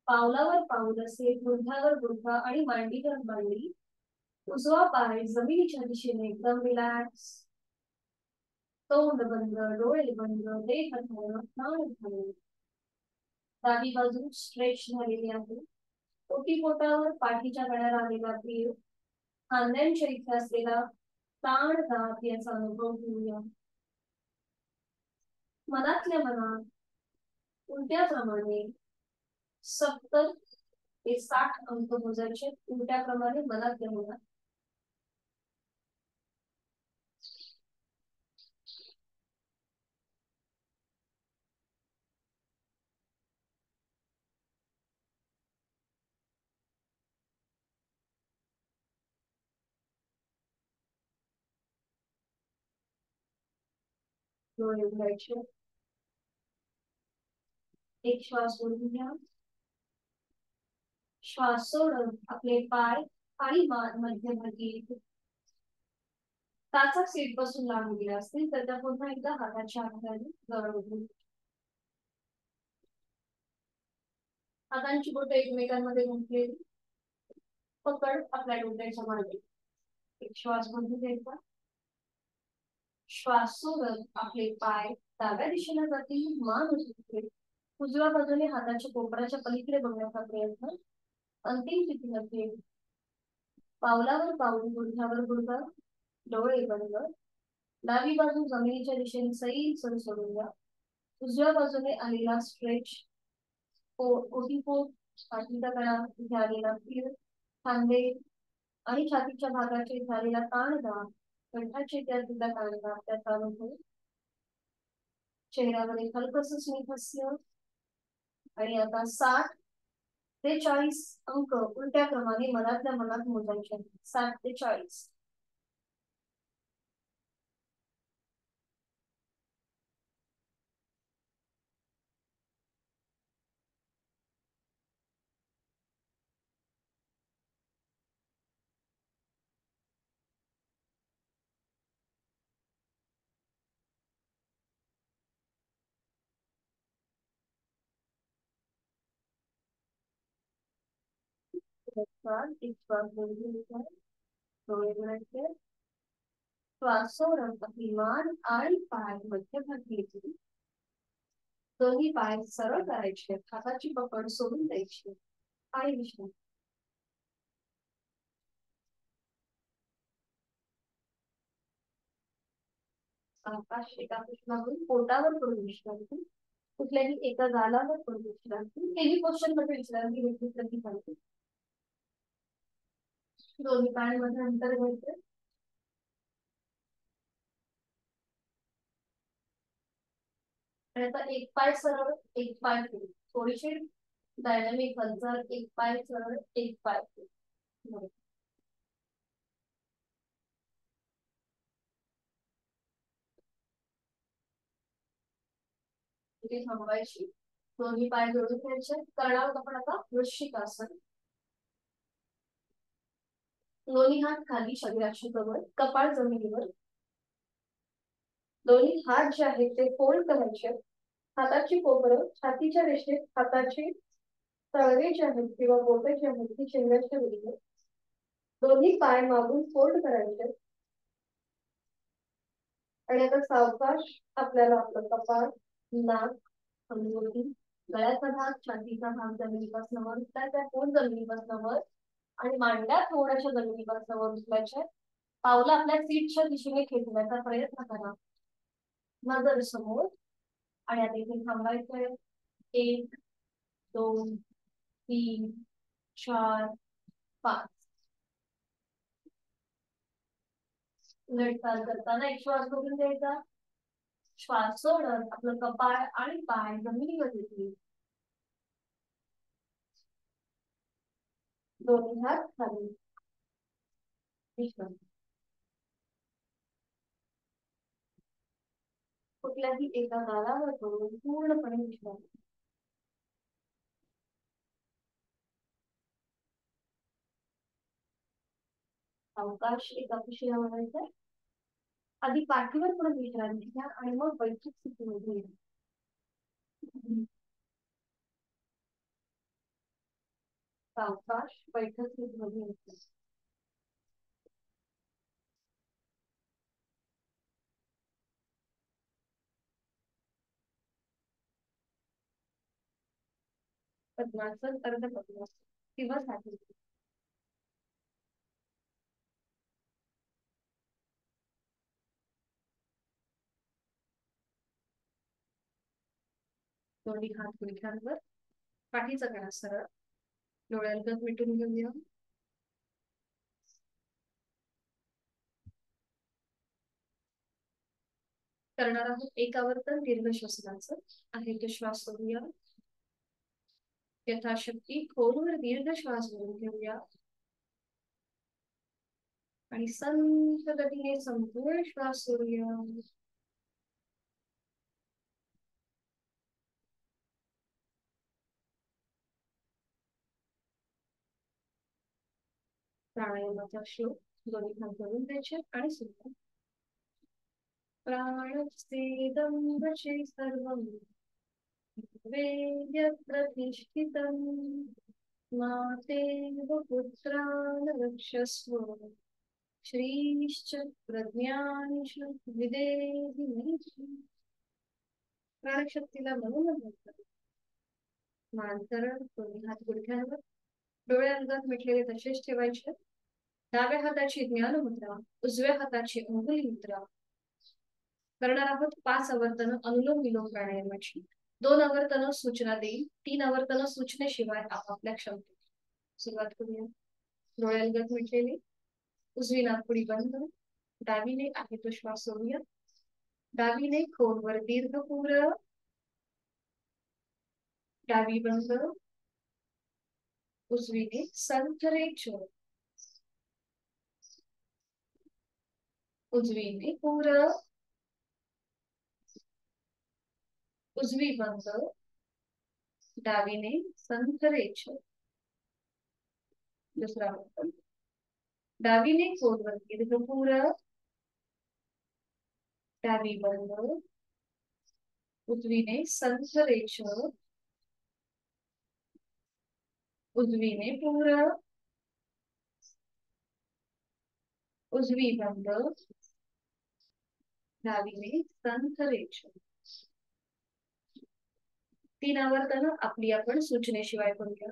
पावलावर पाऊल असेल, गुडघ्यावर गुडघा आणि मांडीवर मांडी. उजवा पाय जमिनीच्या दिशेने एकदम रिलॅक्स. तोंड बंद, डोळे बंद, देह धारण, मान धारण. डावी बाजू स्ट्रेच झालेली आहे. ओटीपोटावर पाठीच्या कण्याला आलेला पीळ, खांद्यांच्या इथे असलेला ताण दाब याचा अनुभव घेऊया. मनातल्या मनात उलट्याप्रमाणे 70 ते 60 अंक मोजायचे. उलट्याप्रमाणे मनातल्या मनात. डोळे उघडायचे. एक श्वास सोडून घ्या. श्वास सोडून आपले पाय आणि मान मध्यभागी. टाचा सीट पासून लांब गेले असतील तर त्या पुन्हा एकदा हाताच्या आधाराने जवळ उघडून. हातांची बोटे एकमेकांमध्ये गुंफलेली. पकड आपल्या डोक्याच्या मागे. एक श्वास भरून घ्यायचा. श्वास सोडत आपले पाय डाव्या दिशेला जातील, मान उचलते. उजव्या बाजूने हाताच्या कोपराच्या पलीकडे बघण्याचा प्रयत्न. अंतिम स्थितीमध्ये पावलावर पाऊल, गुडघ्यावर गुडघा, डोळे बंद. डावी बाजू जमिनीच्या दिशेने सैल सर सोडून द्या. उजव्या बाजूने आलेला स्ट्रेच. ओटीपोट, पाठीचा कणा, इथे आलेला पीळ, खांदे आणि छातीच्या भागाचे झालेला ताण दाब कंठाची त्यातला काढला त्याचा अनुभव चेहऱ्यावरील हलकस स्मितहास्य आणि आता 60 ते 40 अंक उलट्या क्रमाने मनातल्या मनात मोजायचे आहेत. 60 ते 40. एक श्वास बोलून घेतला. डोळे मिळायचे. श्वास सोडून विमान आणि पाय मध्यभागी घेतली. दोन्ही पाय सरळ करायचे. हाताची पकड सोडून द्यायची आणि विश्रांती. आकाश एका कृष्णावरून पोटावर पडून विश्रांती. कुठल्याही एका गालावर पडून विश्रांती. हेवी क्वेश्चन मध्ये विश्रांती घेतली तर ती चालते. दोन्ही पायांमध्ये अंतर घ्यायचे. आणि आता एक पाय सरळ एक पाय पुढे. थोडीशी डायनामिक हालचाल. एक पाय सरळ एक पाय पुढे. इथे थांबायची. दोन्ही पाय जोडून घ्यायचे. करणार आहोत आपण आता वृश्चिकासन. दोन्ही हात खाली शरीराशी जवळ. कपाळ जमिनीवर. दोन्ही हात जे आहेत ते फोल्ड करायचे. हाताची कोपरं छातीच्या रेषेत. हाताची तळवे जे आहेत किंवा बोटे जे आहेत ती चेहऱ्याच्या विरुद्ध. दोन्ही पाय मागून फोल्ड करायचे. आणि आता सावकाश आपल्याला आपलं कपाळ, नाक, अंगोटी, गळ्याचा भाग, छातीचा भाग जमिनीपासून वर उचलायचा. पोट जमिनीपासून वर आणि मांड्या थोड्याशा जमिनीपासून वर उचलायच्या. पावलं आपल्या सीटच्या दिशेने खेचण्याचा प्रयत्न करा. नजर समोर. आणि आता इथे थांबायचंय. 1 2 3 4 5. उलटचाल करताना एक श्वास बघून द्यायचा. श्वास सोडत आपलं कपाळ आणि पाय जमिनीवर घेतली. दोन्ही हात खाली. विश्रांती. कुठल्याही एका गालावर करून पूर्णपणे विश्रांती. अवकाश एका कुशीला म्हणायचं. आधी पाठीवर पण विश्रांती घ्या आणि मग बैठक स्थितीमध्ये या. सावकाश बैठक स्थितीमध्ये येते. पद्मासन अर्ध पद्मासन किंवा साठी. दोन्ही हात गुडघ्यांवर. पाठीचा कणा सरळ. डोळ्यांकत मिटून घेऊया. करणार आहोत एक आवर्तन दीर्घ श्वसनाचं. आहे तो श्वास सोडूया. यथाशक्ती खोलवर दीर्घ श्वास घेऊन घेऊया. आणि संथ गतीने संपूर्ण श्वास सोडूया. प्राणायामाचा श्लोक दोन्ही हात धरून द्यायचे आणि सुद्धा प्राणस्तेदं वशे सर्वं वेद्य प्रतिष्ठितं मातेव पुत्रान् रक्षस्व श्रीश्च प्रज्ञानश्च विदेहि. प्राणशक्तीला म्हणून म्हणतात. मानकरण दोन्ही हात गुडघ्यांवर. डोळे अंगात मिटलेले तसेच ठेवायचे. डाव्या हाताची ज्ञान मुद्रा. उजव्या हाताची अंगुली मुद्रा. करणार आहोत 5 आवर्तन अनुलोम विलोम प्राणायामाची. 2 आवर्तन सूचना देईल. 3 आवर्तन सूचनेशिवाय आपापल्या क्षमतेत. सुरुवात करूया. डोळे अंगात मिटलेले. उजवी नाकपुडी बंद. डावीने आहे तो श्वास सोडूया. डावीने खोलवर दीर्घ पुरव. डावी बंद. उजवीने संथरेच. उजवीने पुरव. उजवी बंद. डावीने संथरेच. दुसरा बंद. डावीने खोलवर दीर्घ पुरव. डावी बंद. उजवीने संथरेच. उजवीने पुरव. उजवी बंद. डावीने संथरेच. 3 आवर्तन आपली आपण सूचनेशिवाय करूया.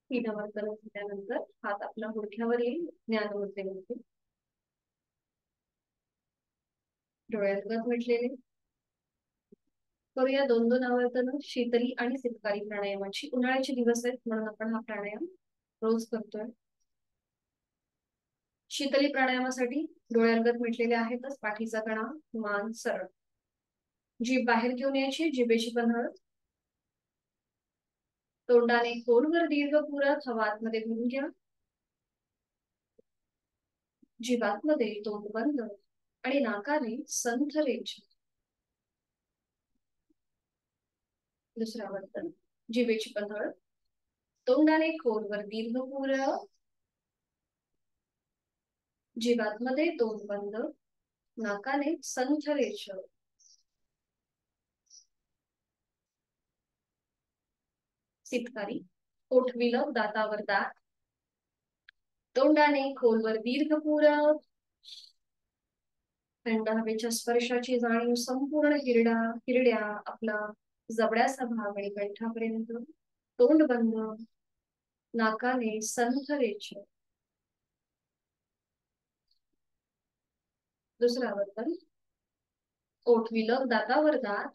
तीन आवर्तन झाल्यानंतर हात आपला गुडघ्यावर येईल. ज्ञान मुद्रेमध्ये डोळ्यात गत मिटलेले. करूया 2-2 आवर्तन शीतली आणि सितकारी प्राणायामाची. उन्हाळ्याचे दिवस आहेत म्हणून आपण हा प्राणायाम रोज करतोय. शीतली प्राणायामासाठी डोळ्यात मिटलेले आहेतच. पाठीचा कणा, मान सरळ. जीभ बाहेर घेऊन यायची. जिभेची पन्हळ. तोंडाने खोलवर दीर्घ पुरत हवा आतमध्ये घेऊन घ्या. जीभ आतमध्ये, तोंड बंद आणि नाकाने संथरेच. दुसरा वर्तन. जिभेची पन्हळ. तोंडाने खोलवर दीर्घ पुरव. जीभ आतमध्ये, तोंड बंद. नाकाने संथरेच. सितकारी. ओठ विलव, दातावर दात. तोंडाने खोलवर दीर्घ पुरव. थंड हवेच्या स्पर्शाची जाणीव संपूर्ण हिरड्या आपला जबड्याचा भाग आणि कंठापर्यंत. तोंड बंद. नाकाने संथरेच. दुसरा वर्तन. ओठ विलव, दातावर दात.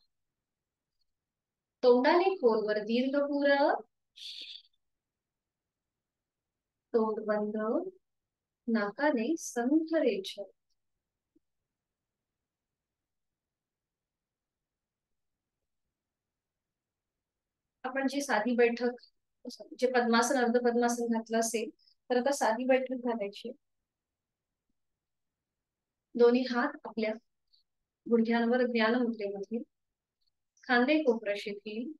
तोंडाने खोलवर दीर्घ पुरव. तोंड बंद. नाकाने संथरेच. आपण जी साधी बैठक, जे पद्मासन अर्ध पद्मासन घातलं असेल तर आता साधी बैठक घालायची. दोन्ही हात आपल्या गुडघ्यांवर ज्ञान मुद्रेमध्ये. खांदे कोपरा शिथिल.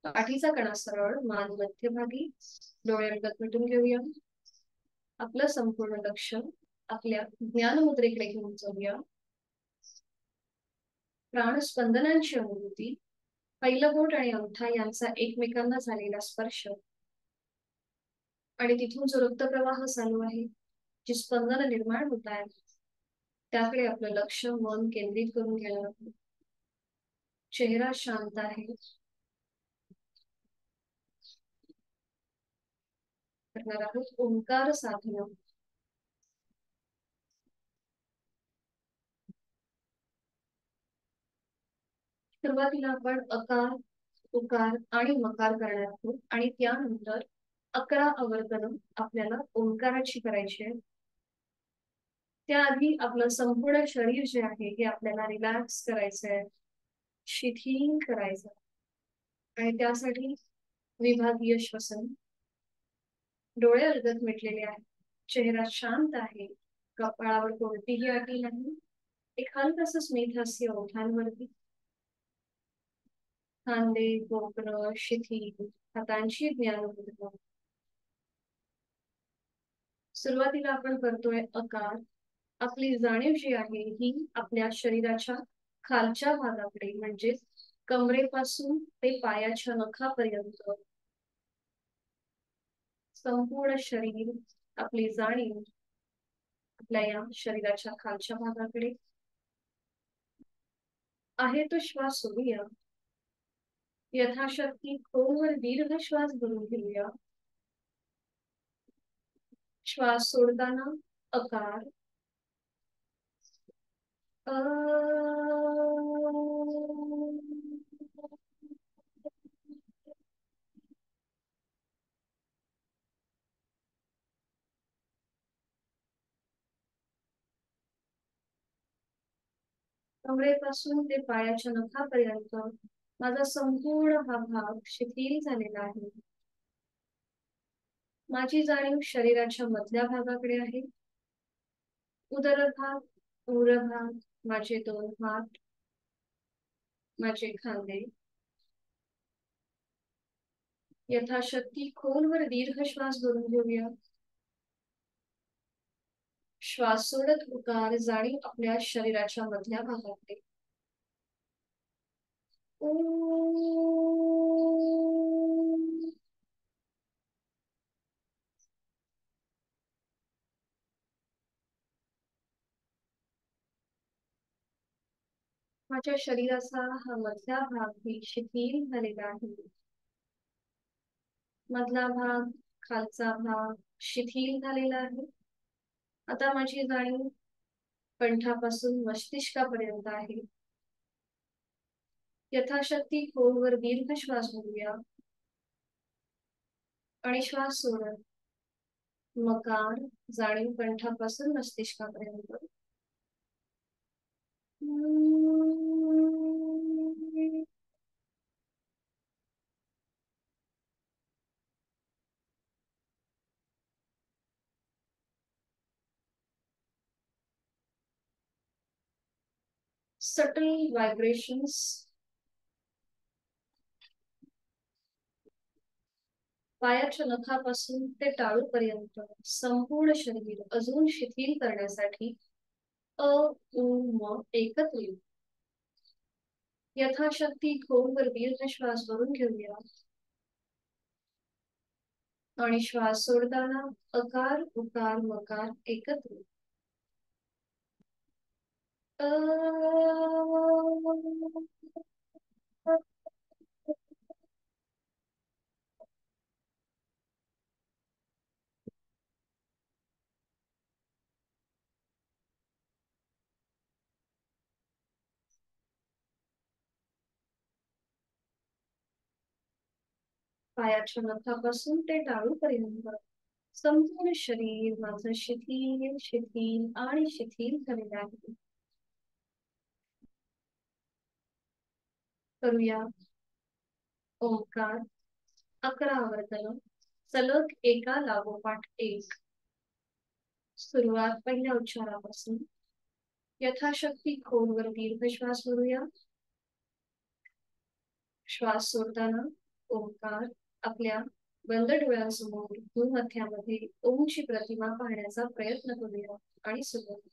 पाठीचा कणा सरळ, मान मध्यभागी. डोळे मिटून घेऊया. आपलं संपूर्ण लक्ष आपल्या ज्ञान मुद्रेकडे घेऊन जाऊया. प्राण स्पंदनांची अनुभूती. पहिलं बोट आणि अंगठा यांचा एकमेकांना झालेला स्पर्श आणि तिथून जो रक्तप्रवाह चालू आहे, जी स्पंदन निर्माण होत आहेत, त्याकडे आपलं लक्ष, मन केंद्रित करून घ्यायला लागतं. चेहरा शांत आहे. करणार आहोत ओंकार साधना. सुरुवातीला आपण अकार उकार आणि मकार करणार आहोत आणि त्यानंतर 11 आवर्तन आपल्याला ओंकाराची करायची आहे. त्याआधी आपलं संपूर्ण शरीर जे आहे हे आपल्याला रिलॅक्स करायचं आहे, शिथिल करायचं आणि त्यासाठी विभागीय श्वसन. डोळे अलगद मिटलेले आहेत, चेहरा शांत आहे, कपाळावर कोणतीही आटी नाही, एक हलकस स्मित हास्य ओठांवरती. खांदे कोकण शिथिल, हातांची ज्ञानमुद्रा. सुरुवातीला आपण करतोय अकार. आपली जाणीव जी आहे ही आपल्या शरीराच्या खालच्या भागाकडे म्हणजे कमरेपासून ते पायाच्या नखापर्यंत संपूर्ण शरीर, आपली जाणीव आपल्या या शरीराच्या खालच्या भागाकडे आहे. तो श्वास सोडूया. यथाशक्ती खोलवर दीर्घ श्वास भरून घेऊया. श्वास सोडताना अकार कमरेपासून ते पायाच्या नखापर्यंत माझा संपूर्ण हा भाग शिथिल झालेला आहे. माझी जाणीव शरीराच्या मधल्या भागाकडे आहे. उदरभाग, उरभाग, माझे दोन हात, माझे खांदे. यथाशक्ती खोलवर दीर्घ श्वास भरून घेऊया. श्वास सोडत उकार जाणीव आपल्या शरीराच्या मधल्या भागाकडे. माझ्या शरीराचा हा मधला भाग ही शिथिल झालेला आहे. मधला भाग, खालचा भाग शिथिल झालेला आहे. आता माझी जाणीव कंठापासून मस्तिष्कापर्यंत आहे. यथाशक्ती खोलवर दीर्घ श्वास घेऊया आणि श्वास सोडत मकार जाणीव कंठापासून मस्तिष्कापर्यंत. Subtle vibrations. पायाच्या नखापासून ते टाळूपर्यंत संपूर्ण शरीर अजून शिथिल करण्यासाठी अ उ म एकत्र येऊ. यथाशक्ती खोलवर दीर्घ श्वास भरून घेऊया आणि श्वास सोडताना अकार उकार मकार एकत्र. पायाच्या नखापासून ते टाळूपर्यंत संपूर्ण शरीर माझं शिथिल शिथिल आणि शिथिल झालेलं आहे. करूया ओंकार 11 आवर्तन सलग एका लागोपाठ एक. सुरुवात पहिल्या उच्चारापासून. यथाशक्ती खोलवर दीर्घ श्वास भरूया. श्वास सोडताना ओंकार आपल्या बंद डोळ्यांसमोर भूमध्यामध्ये ओमची प्रतिमा पाहण्याचा प्रयत्न करूया आणि सुरुवात.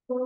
ओम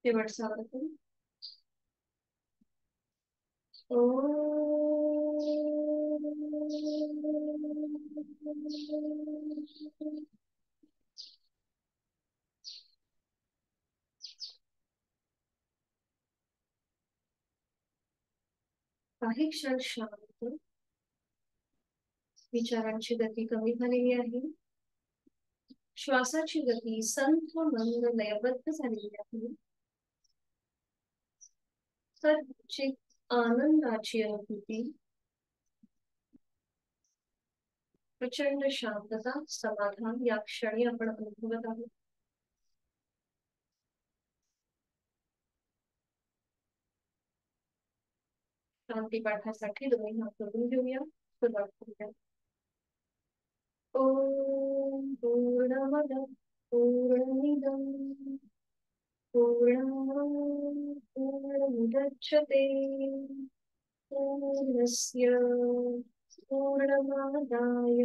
शेवटचा वर्ग काही क्षण शांत विचारांची गती कमी झालेली आहे श्वासाची गती संथ मंद लयबद्ध झालेली आहे सच्चित आनंदाची अनुभूती प्रचंड शांतता समाधान या क्षणी आपण अनुभवत आहोत शांती पाठासाठी दोन्ही हात जोडून घेऊया सुरुवात करूया ओम पूर्णमद पूर्णमिदं पूर्णात् पूर्णमुदच्यते पूर्णस्य पूर्णमादाय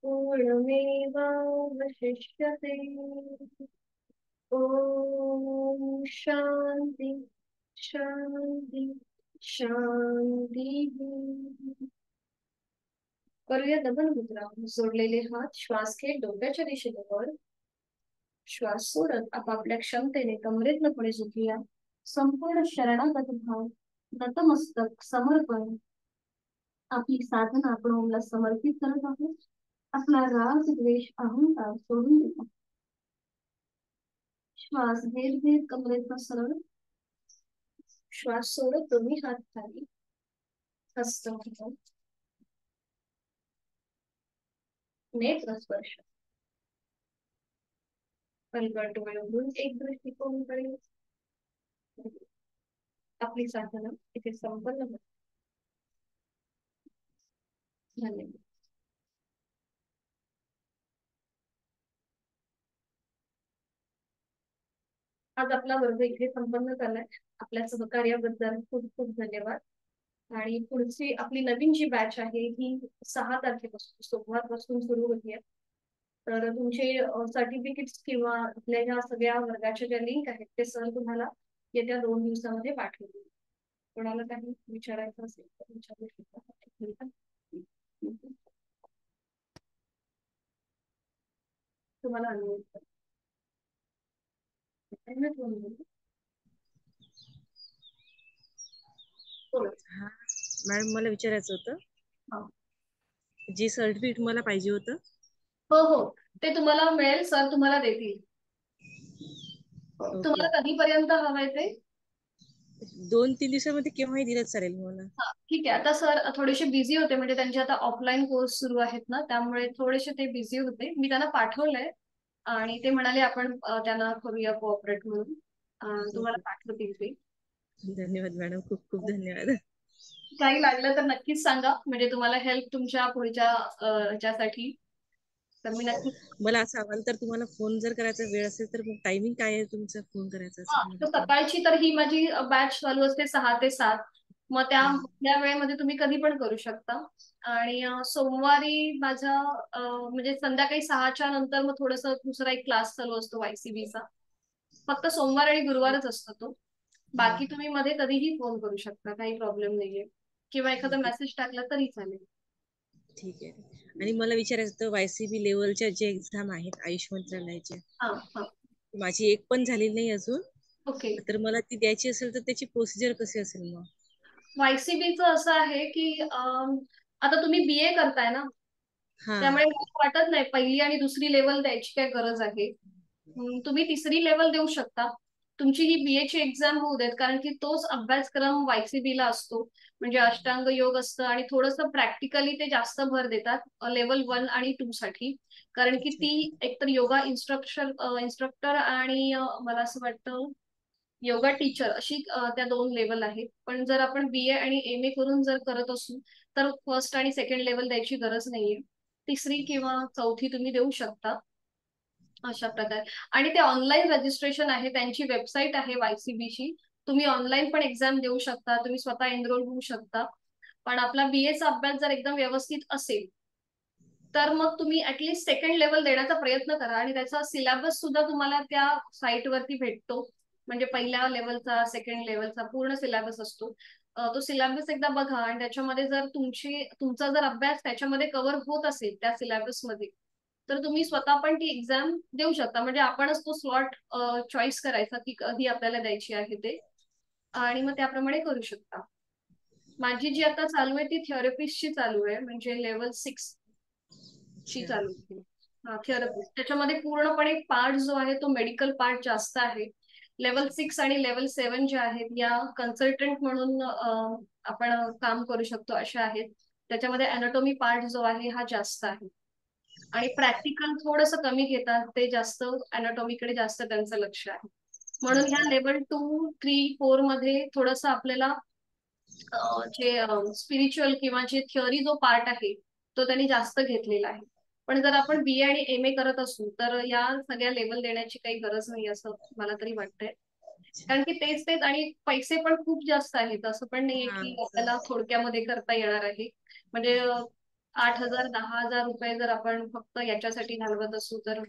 पूर्णमेवावशिष्यते ओम शांति शांति शांति करूया डबल मुद्रा जोडलेले हात श्वास घेत डोक्याच्या दिशेने वर श्वास सोडत आपापल्या क्षमतेने कमरेतनपणे झुकूया संपूर्ण शरणागत भाव नतमस्तक समर्पण आपली साधना आपण ओमला समर्पित करत आहोत आपला राग द्वेष अहंकार सोडून देतो श्वास घेत घेत कमरेतनं सरळ श्वास सोडत दोन्ही हात खाली हस्त नेत्र स्पर्श पलकट डोळे एक दृष्टिकोनाकडे आपली साधना इथे संपन्न होते धन्यवाद आज आपला वर्ग इथे संपन्न झालाय आपल्या सहकार्याबद्दल खूप खूप धन्यवाद आणि पुढची आपली नवीन जी बॅच आहे ही 6 तारखेपासून सोमवारपासून सुरू होतीये तर तुमचे सर्टिफिकेट्स किंवा आपल्या ह्या सगळ्या वर्गाच्या ज्या लिंक आहेत ते सर तुम्हाला येत्या 2 दिवसामध्ये पाठवतील कोणाला काही विचारायचं असेल तर विचारू शकता तुम्हाला अनुरोध हा मॅडम मला विचारायचं होतं जे सर्टिफिकेट मला पाहिजे होतं हो हो ते तुम्हाला मिळेल सर तुम्हाला देतील तुम्हाला कधीपर्यंत हवंय ते 2-3 दिवसामध्ये केव्हाही दिलं चालेल मला ठीक आहे आता सर थोडेसे बिझी होते म्हणजे त्यांचे आता ऑफलाईन कोर्स सुरू आहेत ना त्यामुळे थोडेसे ते बिझी होते मी त्यांना पाठवलंय आणि ते म्हणाले आपण त्यांना करूया कोऑपरेट म्हणून तुम्हाला पाठवतील ते धन्यवाद मॅडम खूप खूप धन्यवाद काही लागलं तर नक्कीच सांगा म्हणजे तुम्हाला हेल्प तुमच्या पुढच्या ह्याच्यासाठी तर मी नक्की मला असं हवं तर तुम्हाला फोन जर करायचा वेळ असेल तर मग टायमिंग काय आहे तुमचा फोन करायचा असेल सकाळची तर ही माझी बॅच चालू असते 6 ते 7 मग त्या वेळेमध्ये तुम्ही कधी पण करू शकता आणि सोमवारी माझा म्हणजे संध्याकाळी 6च्या नंतर मग थोडस दुसरा एक क्लास चालू असतो YCB चा फक्त सोमवार आणि गुरुवारच असतो तो बाकी तुम्ही मध्ये कधीही फोन करू शकता, काही प्रॉब्लेम नाहीये, किंवा एखादा ठीक मेसेज टाकला तरी चालेल. ठीक आहे. आणि मला विचारायचं होतं, YCB लेवलच्या जे एक्झाम आहेत आयुष मंत्रालयाच्या, हा हा. माझी एक पण झालेली नाही अजून, ओके. तर मला ती द्यायची असेल तर त्याची प्रोसिजर कशी असेल मग? YCBचं असं आहे की आता तुम्ही BA करताय ना, हा. त्यामुळे मला वाटत नाही पहिली आणि दुसरी लेवल द्यायची काय गरज आहे. तुम्ही तिसरी लेवल देऊ शकता. तुमची ही BA ची एक्झाम होऊ देत, कारण की तोच अभ्यासक्रम YCB ला असतो. म्हणजे अष्टांग योग असतं आणि थोडंसं प्रॅक्टिकली ते जास्त भर देतात लेवल 1 आणि 2 साठी. कारण की अच्छा. ती एकतर योगा इन्स्ट्रक्टर आणि मला असं वाटतं योगा टीचर अशी त्या 2 लेवल आहेत. पण जर आपण BA आणि MA करून जर करत असू तर फर्स्ट आणि सेकंड लेवल द्यायची गरज नाहीये. तिसरी किंवा चौथी तुम्ही देऊ शकता. अशा प्रकारे. आणि ते ऑनलाईन रजिस्ट्रेशन आहे, त्यांची वेबसाईट आहे YCBची. तुम्ही ऑनलाईन पण एक्झाम देऊ शकता, तुम्ही स्वतः एनरोल होऊ शकता. पण आपला BAचा अभ्यास जर एकदम व्यवस्थित असेल तर मग तुम्ही ऍटलीस्ट सेकंड लेवल देण्याचा प्रयत्न करा. आणि त्याचा सिलेबस सुद्धा तुम्हाला त्या साईटवरती भेटतो. म्हणजे पहिल्या लेवलचा, सेकंड लेवलचा पूर्ण सिलेबस असतो. तो सिलेबस एकदा बघा आणि त्याच्यामध्ये जर तुमचा जर अभ्यास त्याच्यामध्ये कव्हर होत असेल त्या सिलेबसमध्ये, तर तुम्ही स्वतः पण ती एक्झाम देऊ शकता. म्हणजे आपणच तो स्लॉट चॉईस करायचा की कधी आपल्याला द्यायची आहे ते, आणि मग त्याप्रमाणे करू शकता. माझी जी आता चालू आहे ती थेरपिस्टची चालू आहे, म्हणजे लेवल 6 ची अच्छा. चालू आहे. थेरपिस्ट त्याच्यामध्ये पूर्णपणे पार्ट जो आहे तो मेडिकल पार्ट जास्त आहे. लेवल 6 आणि लेवल 7 जे आहेत या कन्सल्टंट म्हणून आपण काम करू शकतो अशा आहेत. त्याच्यामध्ये अॅनाटॉमी पार्ट जो आहे हा जास्त आहे. आणि प्रॅक्टिकल थोडंसं कमी घेतात, ते जास्त अॅनाटॉमीकडे जास्त त्यांचं लक्ष आहे. म्हणून ह्या लेवल 2, 3, 4 मध्ये थोडंसं आपल्याला जे स्पिरिच्युअल किंवा जे थिअरी जो पार्ट आहे तो त्यांनी जास्त घेतलेला आहे. पण जर आपण BA आणि MA करत असू तर या सगळ्या लेवल देण्याची काही गरज नाही असं मला तरी वाटतंय. कारण की तेच तेच आणि पैसे पण खूप जास्त आहेत. असं पण नाहीये हा. की आपल्याला थोडक्यामध्ये करता येणार आहे. म्हणजे 8,000 10,000 रुपये जर आपण फक्त याच्यासाठी घालवत असू तर.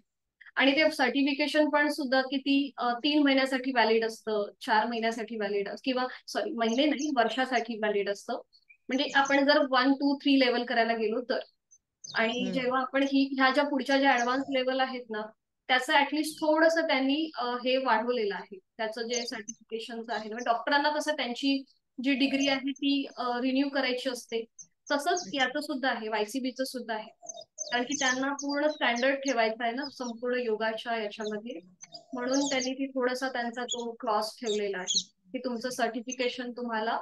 आणि ते सर्टिफिकेशन पण सुद्धा किती 3 महिन्यासाठी व्हॅलिड असतं, 4 महिन्यासाठी व्हॅलिड किंवा सॉरी महिने नाही वर्षासाठी व्हॅलिड असतं. म्हणजे आपण जर 1, 2, 3 लेवल करायला गेलो तर. आणि हम्म. जेव्हा आपण ह्या ज्या पुढच्या ज्या ऍडव्हान्स लेवल आहेत ना, त्याचं ऍटलिस्ट थोडंसं त्यांनी हे वाढवलेलं आहे. त्याचं जे सर्टिफिकेशन आहे, म्हणजे डॉक्टरांना कसं त्यांची जी डिग्री आहे ती रिन्यू करायची असते, तसंच अच्छा. याचं सुद्धा आहे, YCBचं सुद्धा आहे. कारण की त्यांना पूर्ण स्टँडर्ड ठेवायचा आहे ना संपूर्ण योगाच्या याच्यामध्ये. म्हणून त्यांनी ती थोडासा त्यांचा तो क्लॉज ठेवलेला आहे की तुमचं सर्टिफिकेशन तुम्हाला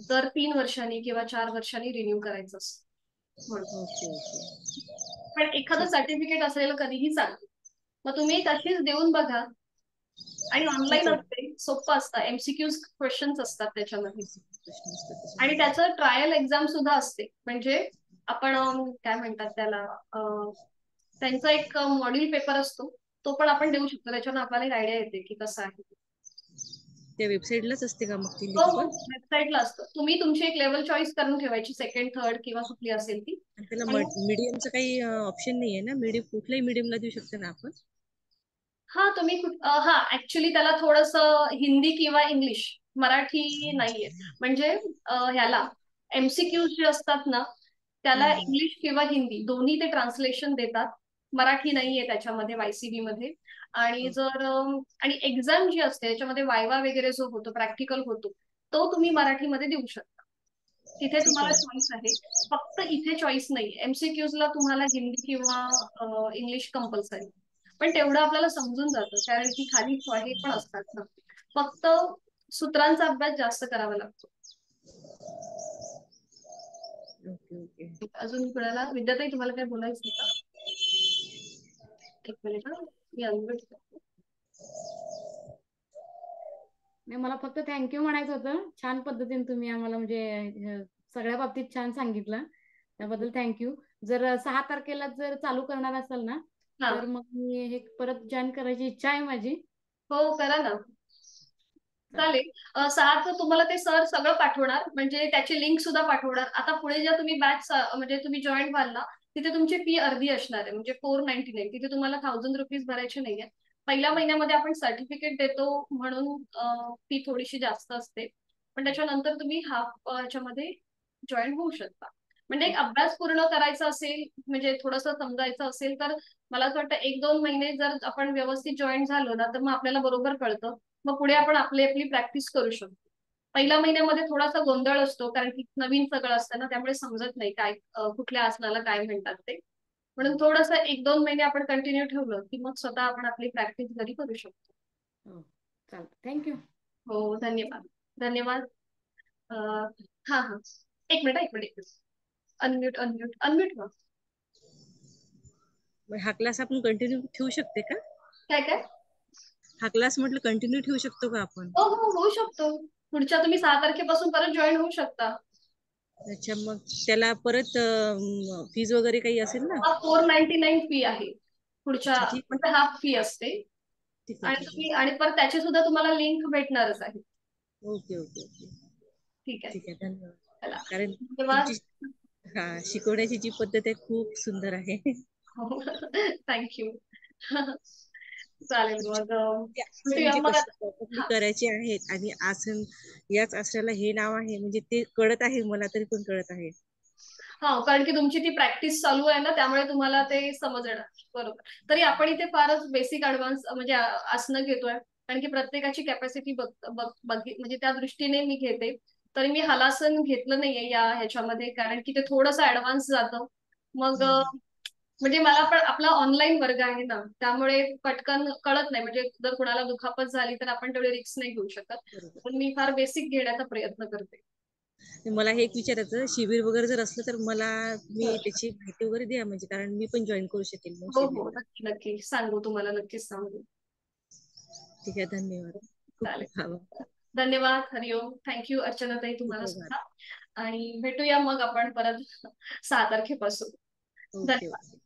दर 3 वर्षांनी किंवा 4 वर्षांनी रिन्यू करायचं असतं म्हणून. Okay okay. पण एखादं ठीक. सर्टिफिकेट असलेलं कधीही चालेल. मग तुम्ही तशीच देऊन बघा. आणि ठीक ऑनलाईन आहे. असते, सोपं असतं, MCQs क्वेश्चन्स असतात त्याच्यामध्ये. प्रश्न असतात आणि त्याच्यामध्ये. त्याचं ट्रायल एक्झाम सुद्धा असते. म्हणजे आपण काय म्हणतात त्याला, त्यांचा एक मॉड्यूल पेपर असतो, तो पण आपण देऊ शकतो. त्याच्यावर आपल्याला एक आयडिया येते की कसं आहे. त्या वेबसाईटलाच असते का मग ती हो लिंक हो, पण? वेबसाईटला असतं. तुम्ही तुमची एक लेवल चॉईस करून ठेवायची, सेकंड, थर्ड किंवा कुठली असेल ती. आणि त्याला आणि मीडियमचं काही ऑप्शन नाहीये ना? कुठल्याही मीडियमला देऊ शकतो ना आपण? हा तुम्ही हा ऍक्च्युली त्याला थोडंसं हिंदी किंवा इंग्लिश, मराठी नाहीये. म्हणजे ह्याला MCQs जे असतात ना त्याला हम्म. इंग्लिश किंवा हिंदी दोन्ही ते ट्रान्सलेशन देतात. मराठी नाहीये त्याच्यामध्ये YCB मध्ये. आणि ओके. जर आणि एक्झाम जी असते त्याच्यामध्ये वायवा वगैरे जो होतो, प्रॅक्टिकल होतो, तो तुम्ही मराठीमध्ये देऊ शकता. तिथे ठीक तुम्हाला आहे. चॉईस आहे. फक्त इथे चॉईस नाही, MCQs ला तुम्हाला हिंदी किंवा इंग्लिश कंपल्सरी. पण तेवढं आपल्याला समजून जातं कारण की खाली हे पण असतात ना. फक्त सूत्रांचा अभ्यास जास्त करावा लागतो. Okay okay. अजून कुणाला, विद्याताई तुम्हाला काय बोलायचं आहे का? एक मिनिट हा, मी अनम्यूट करते. नाही, मला फक्त थँक्यू म्हणायचं होतं. छान पद्धतीने तुम्ही आम्हाला म्हणजे सगळ्या बाबतीत छान सांगितलं, त्याबद्दल थँक्यू. जर 6 तारखेला जर चालू करणार असाल ना, हा तर मग मी हे परत जॉईन करायची इच्छा आहे माझी. हो करा ना, चालेल. चालेल. 6चं तुम्हाला ते सर सगळं पाठवणार, म्हणजे त्याची लिंक सुद्धा पाठवणार. आता पुढे ज्या तुम्ही बॅच म्हणजे तुम्ही जॉईन व्हाल ना, तिथे तुमची फी अर्धी असणार आहे, म्हणजे 499. तिथे तुम्हाला 1000 रुपीज भरायचे नाहीये. पहिल्या महिन्यामध्ये आपण सर्टिफिकेट देतो म्हणून फी थोडीशी जास्त असते, पण त्याच्यानंतर तुम्ही हाफ ह्याच्यामध्ये जॉईन होऊ शकता. म्हणजे एक अभ्यास पूर्ण करायचा असेल, म्हणजे थोडंसं समजायचं असेल, तर मला असं वाटतं 1-2 महिने जर आपण व्यवस्थित जॉईन झालो ना, तर मग आपल्याला बरोबर कळतं. मग पुढे आपण आपली प्रॅक्टिस करू शकतो. पहिल्या महिन्यामध्ये थोडासा गोंधळ असतो, कारण की नवीन सगळं असतं ना, त्यामुळे समजत नाही काय कुठल्या आसनाला काय म्हणतात ते. म्हणून थोडंसं 1-2 महिने आपण कंटिन्यू ठेवलं की मग स्वतः आपण आपली प्रॅक्टिस घरी करू शकतो. हो, चालतं. थँक्यू. हो, धन्यवाद. धन्यवाद. हा हा, एक मिनिट. अनम्यूट व्हा. हा क्लास आपण कंटिन्यू ठेवू शकते का? काय? हा क्लास म्हटलं कंटिन्यू ठेवू शकतो का आपण? हो होऊ शकतो. पुढच्या तुम्ही 6 तारखेपासून परत जॉईन होऊ शकता. अच्छा, मग त्याला परत फीज वगैरे काही असेल ना? 499 फी आहे पुढच्या, अच्छा, ठीक आहे. म्हणजे हाफ फी असते. ठीक आहे, ठीक आहे. आणि परत त्याची सुद्धा तुम्हाला लिंक भेटणारच आहे. Okay okay okay. ठीक आहे. ठीक आहे, धन्यवाद. चला, कारण धन्यवाद. तुमची शिकवण्याची जी पद्धत आहे खूप सुंदर आहे. थँक्यू. चालेल मग आसन जे मग कशी पद्धतीने करायचे आहेत आणि आसन, याच आसनाला हे नाव आहे म्हणजे ते कळत आहे मला, तरी पण कळत आहे. हा, कारण की तुमची ती प्रॅक्टिस चालू आहे ना, त्यामुळे तुम्हाला ते समजणार. बरोबर. तरी आपण इथे फारच बेसिक ऍडव्हान्स म्हणजे आसनं घेतोय, कारण की प्रत्येकाची कॅपॅसिटी म्हणजे त्या दृष्टीने मी घेते. तरी मी हलासन घेतलं नाहीये या ह्याच्यामध्ये, कारण की ते थोडंसं ऍडव्हान्स जातं. मग म्हणजे मला पण आपला ऑनलाईन वर्ग आहे ना, त्यामुळे पटकन कळत नाही. म्हणजे जर कुणाला दुखापत झाली तर आपण तेवढे रिस्क नाही घेऊ शकत. पण मी फार बेसिक घेण्याचा प्रयत्न करते. मला हे एक विचारायचं, शिबिर वगैरे जर असलं तर मला मी त्याची माहिती वगैरे द्या, म्हणजे कारण मी पण जॉईन करू शकेल मग हो, शिबिरला. नक्की सांगू, तुम्हाला नक्कीच सांगू. ठीक आहे, धन्यवाद. खूप चालेल. खूप आभार. धन्यवाद. हरिओम. थँक्यू अर्चनाताई, तुम्हाला धन्यवाद. सुद्धा. आणि भेटूया मग आपण परत 6 तारखेपासून. ओके धन्यवाद. ओके.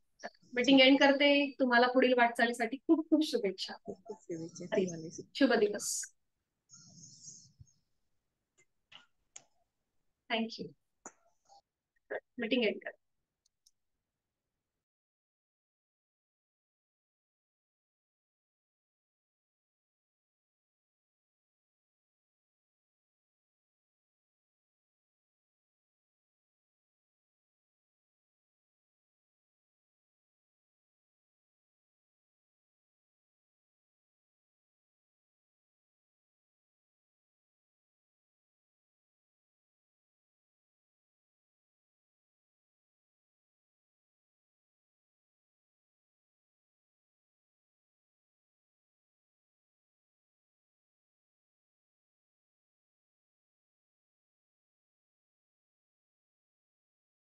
मीटिंग ठीक एंड आहे. करते. तुम्हाला पुढील वाटचालीसाठी खूप खूप शुभेच्छा. खूप खूप शुभेच्छा हरि. तुम्हाला. शुभ दिवस. थँक्यू. मीटिंग एंड कर.